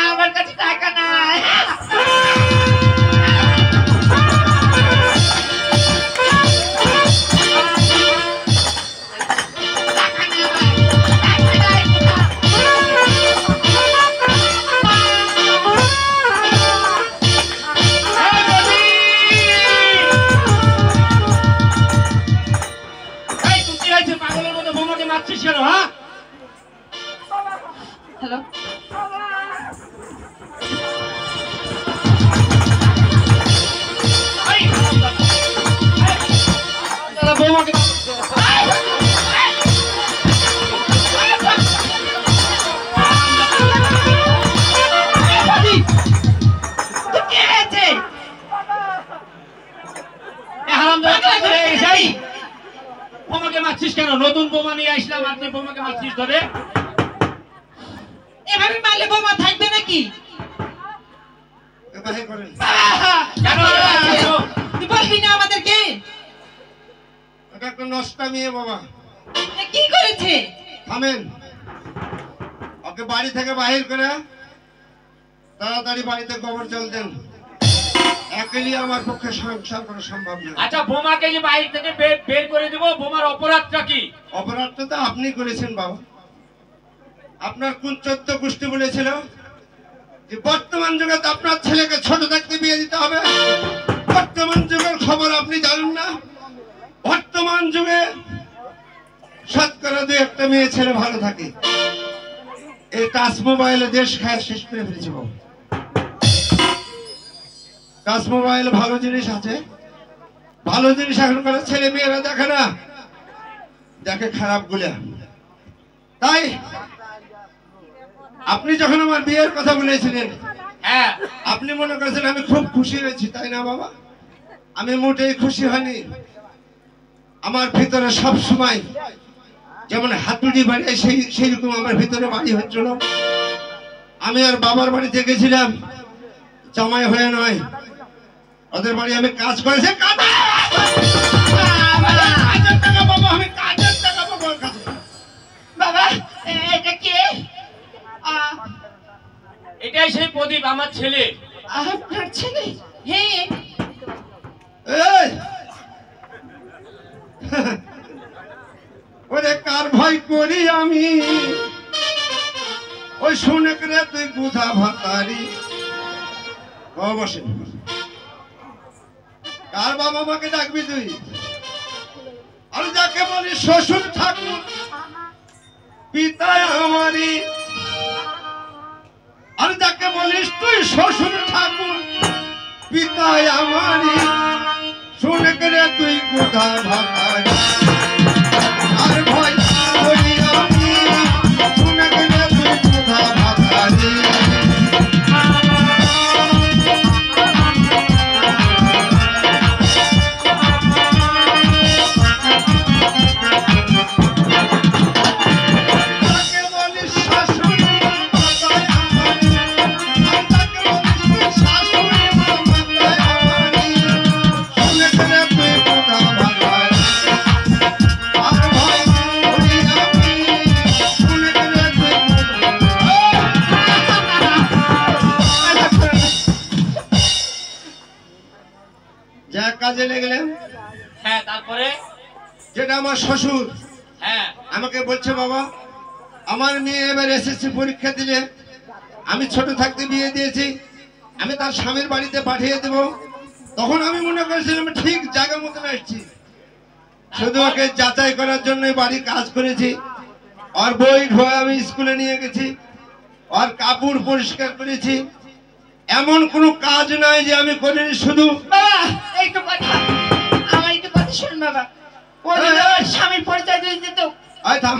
আমার কাছে টাকা নাই। এই তুই কি হয়েছে পাগলের মতো বোমাকে মারছিস কেন হ্যাঁ? হ্যালো, এই, শালা বোমাকে কি হয়েছে? বোমাকে মারছিস কেন? নতুন বোমা নিয়ে আসলাম, আপনি বোমাকে মারছিস ধরে? এভাবে মারলে বোমা থাকবে নাকি? এ বাহির করেন। কেন মারছিস? তুই বলবি না আমাদেরকে? এটা একটা নষ্টা মেয়ে বাবা। এ কি করেছে? থামেন, ওকে বাড়ি থেকে বাহির করে তাড়াতাড়ি বাড়িতে গোবর জল দেন। একেলি আমার পক্ষে সংসার করা সম্ভব না। আচ্ছা বোমাকে যে বাইরে থেকে বের করে দিব, বোমার অপরাধটা কি? অপরাধটা তো আপনি করেছেন বাবা। আপনার কোন 14 গোষ্ঠী বলেছিল যে বর্তমান যুগে তো আপনার ছেলেকে ছোট থাকতে বিয়ে দিতে হবে? বর্তমান যুগের খবর আপনি জানেন না? বর্তমান যুগে শতকরা 2-1টা মেয়ে ছেলে ভালো থাকে। এই টাচ মোবাইলে দেশ খায় শেষ করে ফেলেছে বাবা। টাচ মোবাইলে ভালো জিনিস আছে, ভালো জিনিস এখনকার ছেলে মেয়েরা দেখে না, দেখে খারাপ গুলা। তাই আপনি যখন আমার বিয়ের কথা বলেছিলেন, হ্যাঁ আপনি মনে করেছেন আমি খুব খুশি হয়েছি, তাই না বাবা? আমি মোটেই খুশি হয়নি। আমার ভিতরে সব সময় যেমন হাতুড়ি বাড়ি সেই রকম আমার ভিতরে বাড়ি হচ্ছিল। আমি আর বাবার বাড়িতে গেছিলাম জামাই হয়ে নয়, ওদের বাড়ি আমি কাজ করেছি। কাজের টাকা পাবো, আমি কাজের টাকা পাবো ওর কাছে। বাবা এটা কে? এটাই সেই প্রদীপ, আমার ছেলে। আপনার ছেলে? হ্যাঁ, এই! ওরে কার ভয় করি আমি, ওই শুনে করে তুই গুধা ভাতারি। ও বসে, কার বাবা মাকে ডাকবি তুই? আর যাকে বলি শ্বশুর ঠাকুর পিতায় আমারই, আর যাকে বলিস তুই শ্বশুর ঠাকুর পিতায় আমারই, শুনে করে তুই গুধা ভাতারি। আর ভয় করি আমি, শুনে করে তুই গুধা ভাতারি। তাকে বলিস শাশুড়ি মাতায় আমারই, আর তাকে বলিস তুই শাশুড়ি মাতায় আমারই, শুনে করে তুই গুধা ভাতারি। আর ভয় করি আমি, শুনে করে তুই যা কাজে লেগেলেন। হ্যাঁ তারপরে? যেটা আমার শ্বশুর হ্যাঁ আমাকে বলছে, বাবা আমার মেয়ে এবার এসএসসি পরীক্ষা দিলে, আমি ছোট থাকতে বিয়ে দিয়েছি, আমি তার স্বামীর বাড়িতে পাঠিয়ে দেব। তখন আমি মনে করেছিলাম ঠিক জায়গা মতন আসছি, শুধু ওকে যাচাই করার জন্য বাড়ি কাজ করেছি। আর বই ধোয়া আমি স্কুলে নিয়ে গেছি, আর কাপড় পরিষ্কার করেছি। এমন কোনো কাজ নাই যে আমি করিনি। শুধু বাবা একটু কথা, আমার একটু কথা শুন বাবা। ওই আমার স্বামীর পরিচয় দিয়ে দিত। আয় থাম,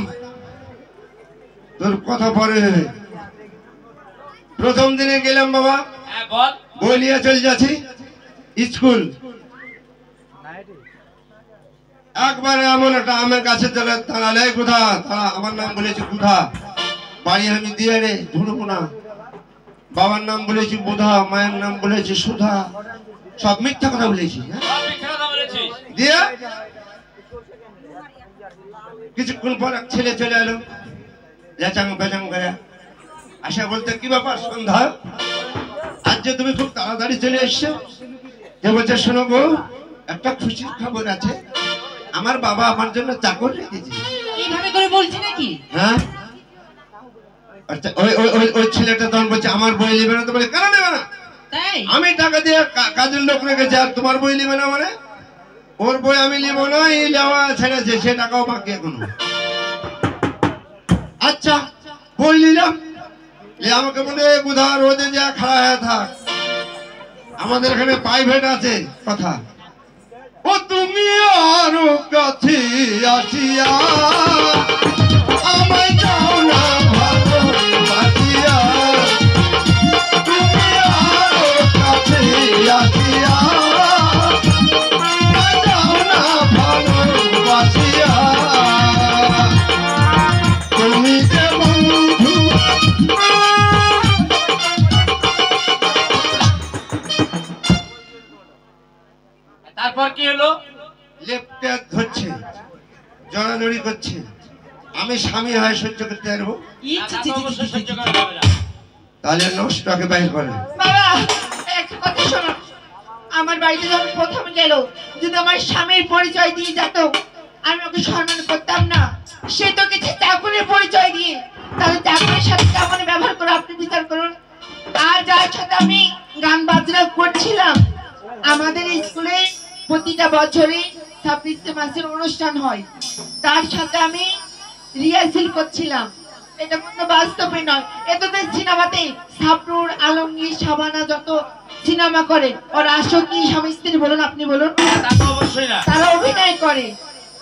তোর কথা পরে হবে। প্রথম দিনে গেলাম বাবা, হ্যাঁ বল। বই নিয়ে চলে যাচ্ছি স্কুল। একবারে এমন একটা আমের গাছে চলে দাঁড়ালে কোথা তারা আমার নাম বলেছি কোথা বাড়ি আমি দিয়ে রে ধরবো না বাবার নাম বলেছি বোধা মায়ের নাম বলেছি সুধা সব মিথ্যা কথা বলেছি হ্যাঁ? দিয়ে কিছুক্ষণ পর এক ছেলে চলে এলো লেচাং বেচাং করে আসা বলতে কি ব্যাপার সন্ধ্যা আজ যে তুমি খুব তাড়াতাড়ি চলে এসছো যে বলছে শোনো গো একটা খুশির খবর আছে আমার বাবা আমার জন্য চাকর রেখেছে এইভাবে করে বলছি নাকি? হ্যাঁ আচ্ছা ওই ওই ওই ওই ছেলেটা তখন বলছে আমার বই নেবে না তো বলে কেন নেবে না তাই? আমি টাকা দিয়ে কাজের লোক রেখেছি আর তোমার বই নেবে না মানে ওর বই আমি নেবো না এই নেওয়া ছেড়েছে সে টাকাও বাকি এখনো আচ্ছা বই নিলাম আমাকে বলে বুধা রোদে যা খাড়া হয়ে থাক আমাদের এখানে প্রাইভেট আছে কথা ও তুমি আরো কাছে আসিয়া আমায় যাও না ভালোবাসিয়া তুমি আরো কাছে আসিয়া আমায় যাও না ভালোবাসিয়া তুমি যে বন্ধু তারপর কি হলো? লেপটা ধরছে জড়াজড়ি করছে আমি স্বামী হয়ে সহ্য করতে পারবো অবশ্যই সহ্য করা যাবে না। তাহলে নষ্টকে বাইর করে বাবা একটা কথা শোনো আমার বাড়িতে যখন প্রথম গেল যদি আমার স্বামীর পরিচয় দিয়ে যেত আমি ওকে সম্মান করতাম না সে তো কিছু চাকরির পরিচয় দিয়ে তাহলে চাকরির সাথে কেমন ব্যবহার করে আপনি বিচার করুন আর যার সাথে আমি গান বাজনা করছিলাম আমাদের স্কুলে প্রতিটা বছরে 26 মাসের অনুষ্ঠান হয় তার সাথে আমি রিহার্সেল করছিলাম এটা কোনো বাস্তবে নয় এটা তো সিনেমাতে সাবনুর আলমগীর শাবানা যত সিনেমা করে ওর আসো কি স্বামী স্ত্রী বলুন আপনি বলুন তা তো অবশ্যই না। তারা অভিনয় করে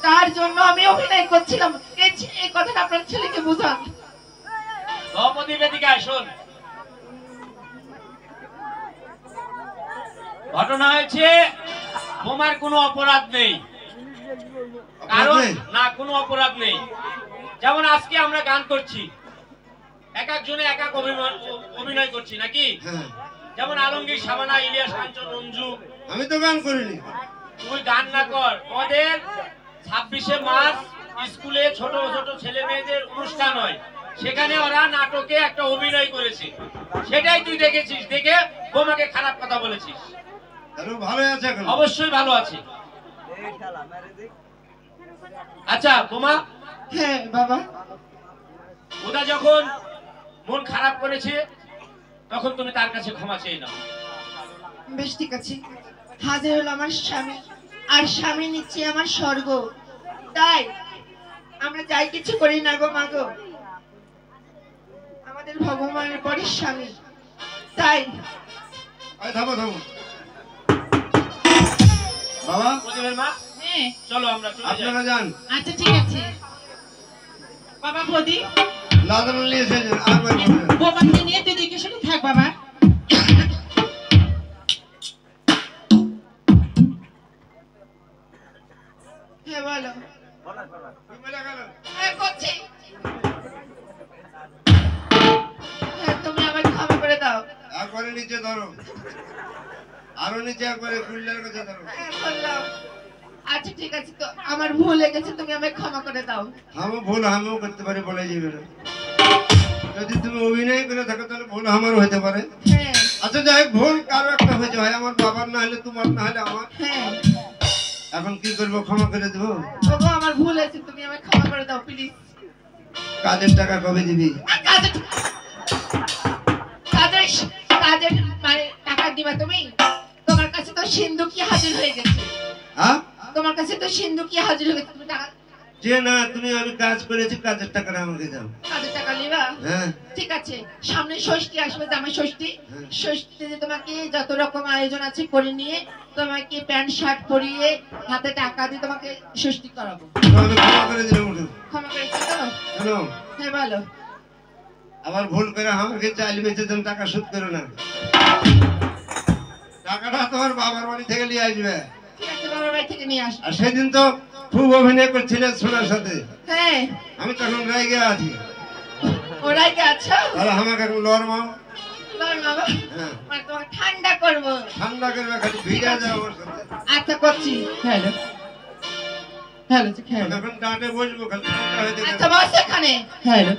তার জন্য আমি অভিনয় করছিলাম এই কথাটা আপনার ছেলেকে বোঝান দ্রৌপদী বেদিকা শোন ঘটনা হয়েছে বোমার কোনো অপরাধ নেই কারণ না কোনো অপরাধ নেই যেমন আজকে আমরা গান করছি এক একজনে এক এক অভিনয় করছি নাকি হ্যাঁ যেমন আলমগীর শাবানা ইলিয়াস কাঞ্চন মঞ্জু আমি তো গান করিনি তুই গান না কর ওদের 26শে মার্চ স্কুলে ছোট ছোট ছেলে মেয়েদের অনুষ্ঠান হয় সেখানে ওরা নাটকে একটা অভিনয় করেছে সেটাই তুই দেখেছিস দেখে বোমাকে খারাপ কথা বলেছিস আরো ভালো আছে এখন অবশ্যই ভালো আছে আচ্ছা বোমা হ্যাঁ বাবা ওটা যখন মন খারাপ করেছে তখন তুমি তার কাছে ক্ষমা চেয়ে নাও বেশ ঠিক আছে হাজির হলো আমার স্বামী আর স্বামী নিচ্ছে আমার স্বর্গ তাই আমরা যাই কিছু করি না গো মাগো আমাদের ভগবানের পরে স্বামী তাই আয় থামো থামো বাবা প্রদীপের মা হ্যাঁ চলো আমরা চলে যাই আপনারা যান আচ্ছা ঠিক আছে বাবা প্রদীপ লাদান নিয়ে এসেছেন আর কই বলবেন বোমাকে নিয়ে তুই দেখে শুনে থাক বাবা হ্যাঁ বলো কি বলে গেল হ্যাঁ করছি হ্যাঁ তুমি আমার ক্ষমা করে দাও একবারে নিচে ধরো আরো নিচে একবারে কুল্লার কাছে ধরো হ্যাঁ বললাম আচ্ছা ঠিক আছে তো আমার ভুল হয়ে গেছে তুমি আমায় ক্ষমা করে দাও আমিও ভুল আমিও করতে পারি বলে যাবে না যদি তুমি অভিনয় করে থাকো তাহলে ভুল আমারও হতে পারে হ্যাঁ আচ্ছা যাই হোক, ভুল কারো একটা হয়েছে ভাই আমার বাবার না হলে তোমার না হলে আমার হ্যাঁ এখন কি করবো ক্ষমা করে দেবো বাবা আমার ভুল হয়েছে তুমি আমায় ক্ষমা করে দাও প্লিজ কাজের টাকা কবে দিবি কাজের কাজের কাজের মানে টাকা দিবা তুমি তোমার কাছে তো সিন্ধুকি হাজির হয়ে গেছে হ্যাঁ তোমার কাছে তো সিন্ধুকি হাজির হয়ে গেছে তুমি টাকা যে না তুমি আমি কাজ করেছি কাজের টাকাটা আমাকে দাও কাজের টাকা নিবা হ্যাঁ ঠিক আছে সামনে ষষ্ঠী আসবে জামাই ষষ্ঠী হ্যাঁ। ষষ্ঠীতে তোমাকে যত রকম আয়োজন আছে করে নিয়ে তোমাকে প্যান্ট শার্ট পরিয়ে হাতে টাকা দিয়ে তোমাকে ষষ্ঠী করাবো তো আমি ক্ষমা করে দিলাম উঠো ক্ষমা করেছি তো শোনো হ্যাঁ বলো আবার ভুল করে আমাকে চাইলে বেঁচে তুমি টাকা শোধ করো না টাকাটা তোমার বাবার বাড়ি থেকে নিয়ে আসবে ঠিক আছে বাবার বাড়ি থেকে নিয়ে আসবো আর সেদিন তো খুব অভিনয় করছিলে সোনার সাথে, হ্যাঁ আমি তখন রাইগে আছি। ওরাই কে আছো তাহলে আমাকে এখন লড়মাও। লড় বাবা হ্যাঁ, মানে তোমাকে ঠান্ডা করবো। ঠান্ডা করবে, খালি ভিড়া যাও আমার সাথে। আচ্ছা করছি। হ্যালো হ্যালো হ্যালো এখন ডাঁটে বসবো, খালি ঠান্ডা হয়ে যাবে। আচ্ছা বস এখানে। হ্যালো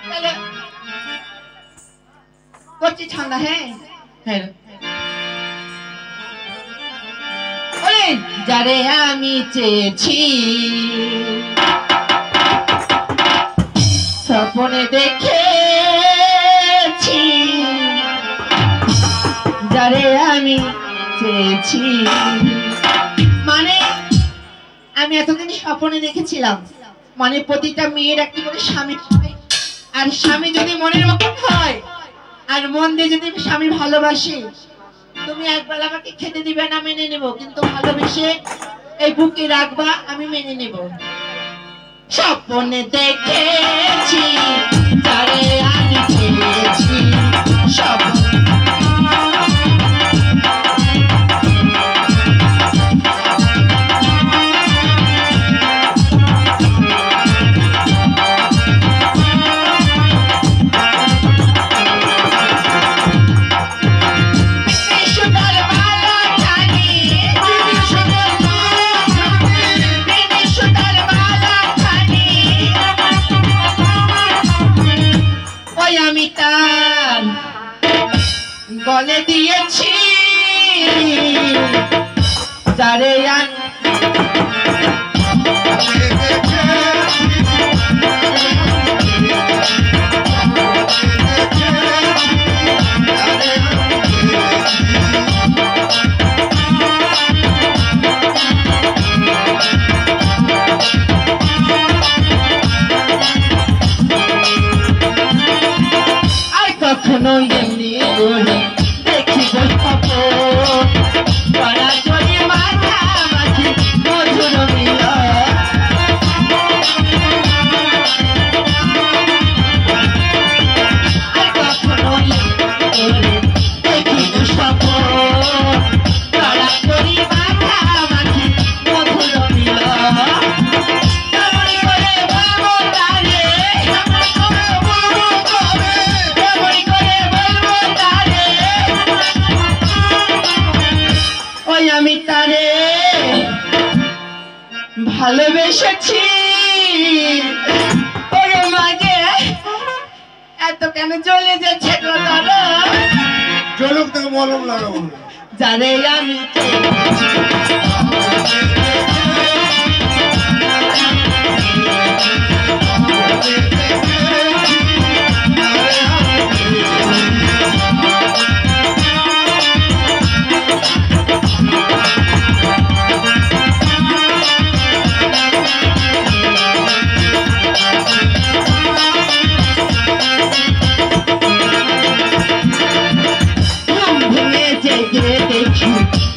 হ্যালো করছি ঠান্ডা। হ্যাঁ হ্যালো ওরে যারে আমি চেয়েছি স্বপ্নে দেখেছি, যারে আমি চেয়েছি, মানে আমি এতদিন স্বপ্নে দেখেছিলাম মানে প্রতিটা মেয়ের একটি করে স্বামী হয়, আর স্বামী যদি মনের মতো হয় আর মন দিয়ে যদি স্বামী ভালোবাসে, তুমি একবার আমাকে খেতে দিবে না মেনে নেব, কিন্তু ভালোবেসে এই বুকে রাখবা আমি মেনে নেব। স্বপ্নে দেখেছি যারে আমি চেয়েছি, স্বপ্ন বলে দিয়েছি যারে আমি আর কখনো এমনি করে দেখি গল্প করা চলে মাঝামাঝি মধুর মিলন। আর কখনো এমনি করে দেখি স্বপ্ন করা চলে মাঝামাঝি মধুর মিলন। কেমন করে বলবো তারে, কেমন করে বলবো তারে, কেমন করে বলবো তারে, ওই আমি তারে ভালোবেসেছি। ওরে মাঝে এত কেন জ্বলে যাচ্ছে গো তারা, চলুক থেকে মলম লাগাবো। যারে আমি ঘুম ভেঙে জেগে দেখি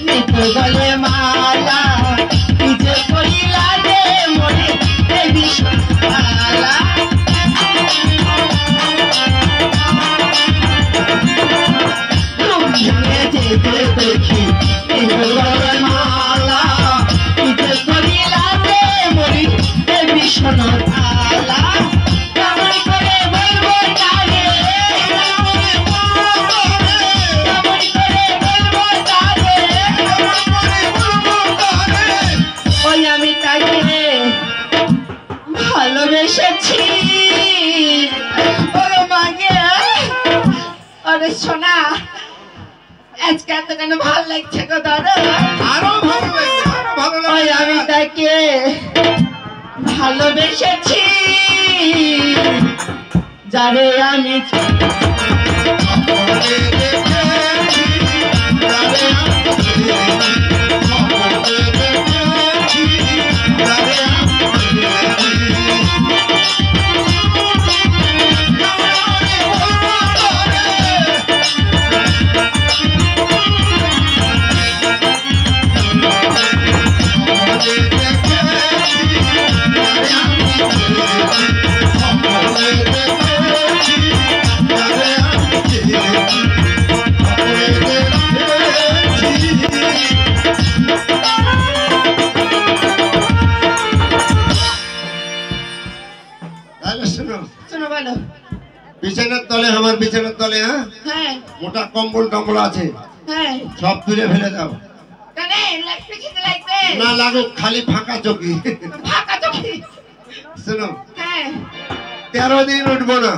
নিতে গলে মালা, কি যে করিলা রে মনে এই বিষালা। ঘুম ভেঙে জেগে দেখি নিতে গলে মালা, কি যে করিলা রে মনে এই বিষণ ধালা। কেমন করে বলবো তারে, কেমন করে বলবো তারে, ওই আমি তাকে ভালোবেসেছি। ওরে মাগে ওরে সোনা, আজকে এত কেন ভালো লাগছে গো দাদা। আরো ভালো লাগবে, আরো ভালো ওই লাগবে। আমি তাকে ভালোবেসেছি, যারে আমি Yeah. শোনো বলো। বিছানার তলে, আমার বিছানার তলে, হ্যাঁ হ্যাঁ মোটা কম্বল টম্বল আছে, হ্যাঁ। সব তুলে ফেলে দাও। কেন লাগবে খেতে লাগবে? না লাগুক, খালি ফাঁকা চকি। ফাঁকা তো কি? শোনো, হ্যাঁ 13 দিন উঠবো না।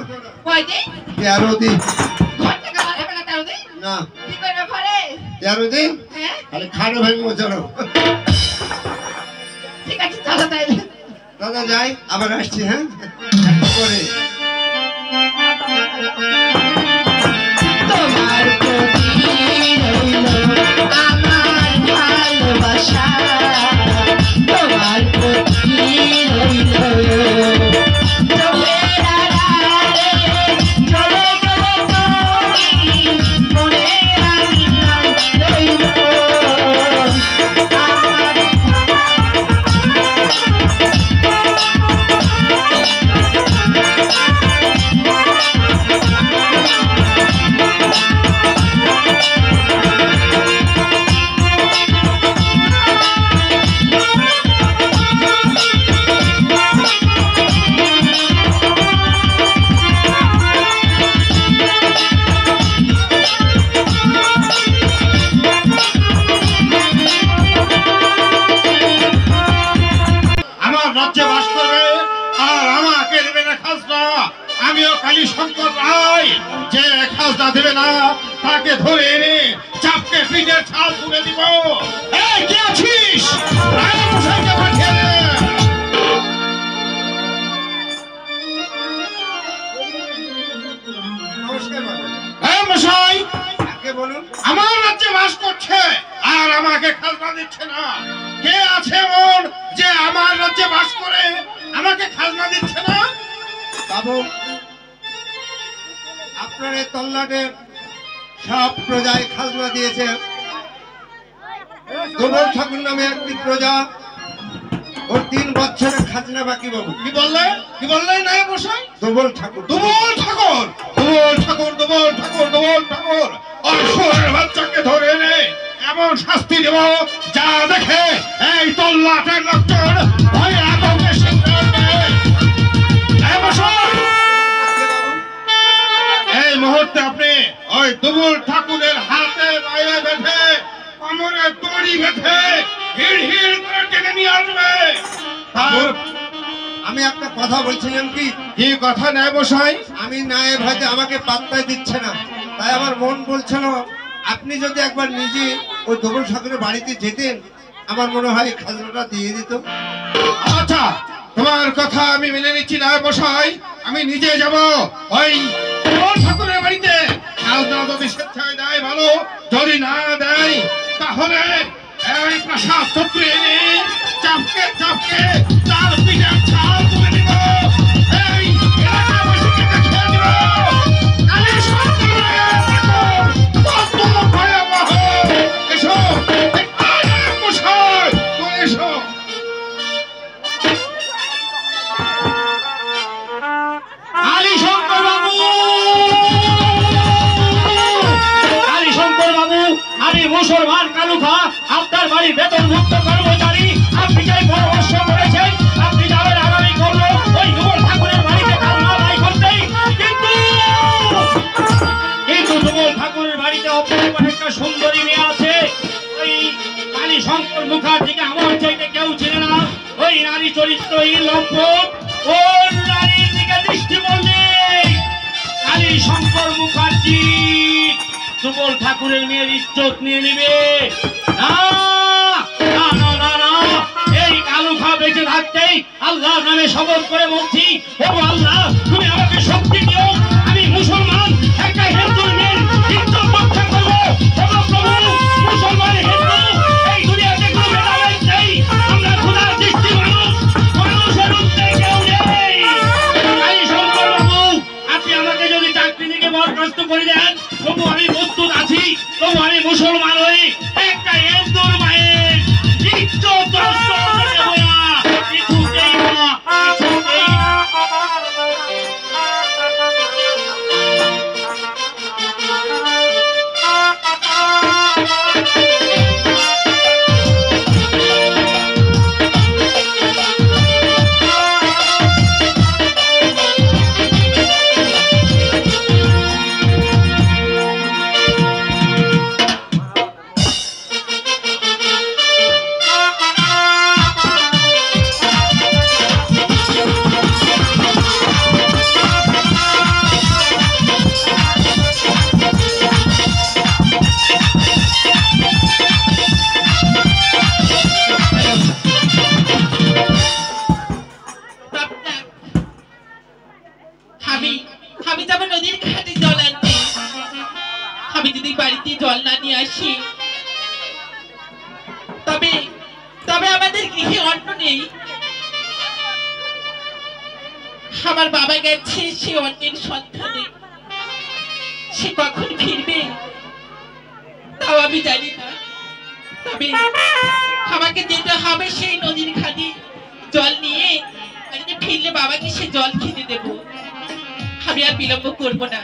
কয়দিন? 13 দিন ঘর থেকে বার হবে না 13 দিন? না, কি করবে ঘরে? 13 দিন হ্যাঁ খালি খাড়ো ভাঙবো। চলো ঠিক আছে চলো তাইলে। দাদা যাই, আবার আসছি, হ্যাঁ পরে। তোমার প্রতি রইল আমার ভালোবাসা, তোমার প্রতি রইল চোখের আড়ালে চলে গেলে তুমি মনের আড়ালে রইল আমার। আমার রাজ্যে বাস করবে আর আমাকে দেবে না খাজনা। আমিও কালী শঙ্কর রায়, যে খাজনা দেবে না তাকে ধরে এনে চাপকে পিঠের ছাল তুলে দিব। এই কে আছিস? রায় মশাইকে পাঠিয়ে দে। নমস্কার বাবু। এই মশাই, আগে বলুন। আমার রাজ্যে বাস করছে আর আমাকে খাজনা দিচ্ছে না। কে আছে এমন যে আমার রাজ্যে বাস করে আমাকে খাজনা দিচ্ছে না? বাবু, আপনার এই তল্লাটে সব প্রজায় খাজনা দিয়েছে। দুবল ঠাকুর নামে একটি প্রজা, ওর 3 বছরের খাজনা বাকি বাবু। কি বললে? কি বললে নায়ক মশাই? দুবল ঠাকুর। দুবল ঠাকুর, দুবল ঠাকুর, দুবল ঠাকুর, দুবল ঠাকুর অসুরের বাচ্চাকে ধরে এনে এমন শাস্তি দেব যা দেখে এই তল্লাটের লোকজন ভয়ে আতঙ্কে সিংহে উঠবে। নায়ক মশাই, আগে বাবু, এই মুহূর্তে আপনি ওই দুবল ঠাকুরের হাতে পায়ে বেঁধে কোমরে দড়ি বেঁধে হিড় হিড় করে টেনে নিয়ে আসবে। বাবু, আমি একটা কথা বলছিলাম কি, কি কথা নায়ক মশাই? আমি নায়েব হয়তো আমাকে পাত্তাই দিচ্ছে না, তাই আমার মন বলছিল আপনি যদি একবার নিজে ওই দুবল ঠাকুরের বাড়িতে যেতেন, আমার মনে হয় খাজনাটা দিয়ে দিত। আচ্ছা, তোমার কথা আমি মেনে নিচ্ছি নায়ক মশাই। আমি নিজে যাব ওই দুবল ঠাকুরের বাড়িতে। খাজনা যদি স্বেচ্ছায় দেয় ভালো, যদি না দেয় তাহলে এই প্রসাদ ছত্রে এনে চাপকে চাপকে তার পিঠে ছাল তুলে দিব। এই এলাকাবাসীকে দেখিয়ে দিব কালী শঙ্করের কত ভয়াবহ। এসো নায়ক মশাই, তুমি এসো। কালী শঙ্কর বাবু, কালী শঙ্কর বাবু, আমি মুসলমান কালুখা, আপনার বাড়ির বেতনভুক্ত কর্মচারী। আপনি যে পরামর্শ করেছেন, আপনি যাবেন আগামী করলো ওই দুবল ঠাকুরের বাড়িতে খাজনা আদায় করতে। কিন্তু দুবল ঠাকুরের বাড়িতে অপরূপ একটা সুন্দরী মেয়ে আছে। ওই কালী শঙ্কর মুখার্জিকে আমার চাইতে কেউ চিনে না। ওই নারী চরিত্রহীন লম্পট, ওর নারীর দিকে দৃষ্টি বললে কালী শঙ্কর মুখার্জি দুবল ঠাকুরের মেয়ের ইজ্জত নিয়ে নিবে। না না না না না, এই কালুখা বেঁচে থাকতেই আল্লাহর নামে শপথ করে বলছি, ও আল্লাহ তুমি আমাকে শক্তি দিও, আমি মুসলমান একটা হিন্দুর মেয়ের ইজ্জত রক্ষা করবো। ও প্রভু, মুসলমান হিন্দু এই দুনিয়াতে কোনো ভেদাভেদ নেই। আমরা খোদার দৃষ্টি মানুষ, মানুষের উদ্দে কেউ নেই। কালী শঙ্কর বাবু, আপনি আমাকে যদি চাকরি থেকে বরখাস্ত করে দেন, তবু আমি প্রস্তুত আছি। তবু আমি মুসলমান হই, একটা হিন্দুর মায়ের ইজ্জত নষ্ট হতে দেব না, কিছুতেই না, কিছুতেই না। আমার বাবা গেছে সে অন্যের সন্ধানে, সে কখন ফিরবে তাও আমি জানি না। তবে আমাকে যেতে হবে সেই নদীর ঘাটে জল নিয়ে, আর যে ফিরলে বাবাকে সে জল খেতে দেব। আমি আর বিলম্ব করবো না।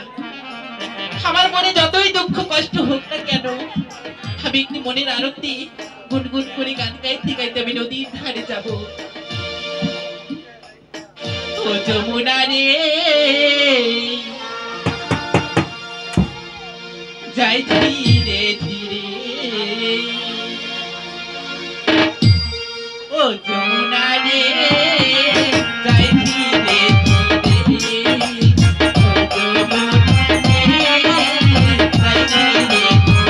আমার মনে যতই দুঃখ কষ্ট হোক না কেন, আমি একটি মনের আরতি গুনগুন করে গান গাইতে গাইতে আমি নদীর ধারে যাব। ও যমুনা রে যাই ধীরে ধীরে, ও যমুনা রে যাই ধীরে ধীরে, ও যমুনা রে যাই ধীরে ধীরে।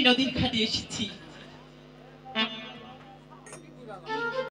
নদীর ঘাটে এসেছি।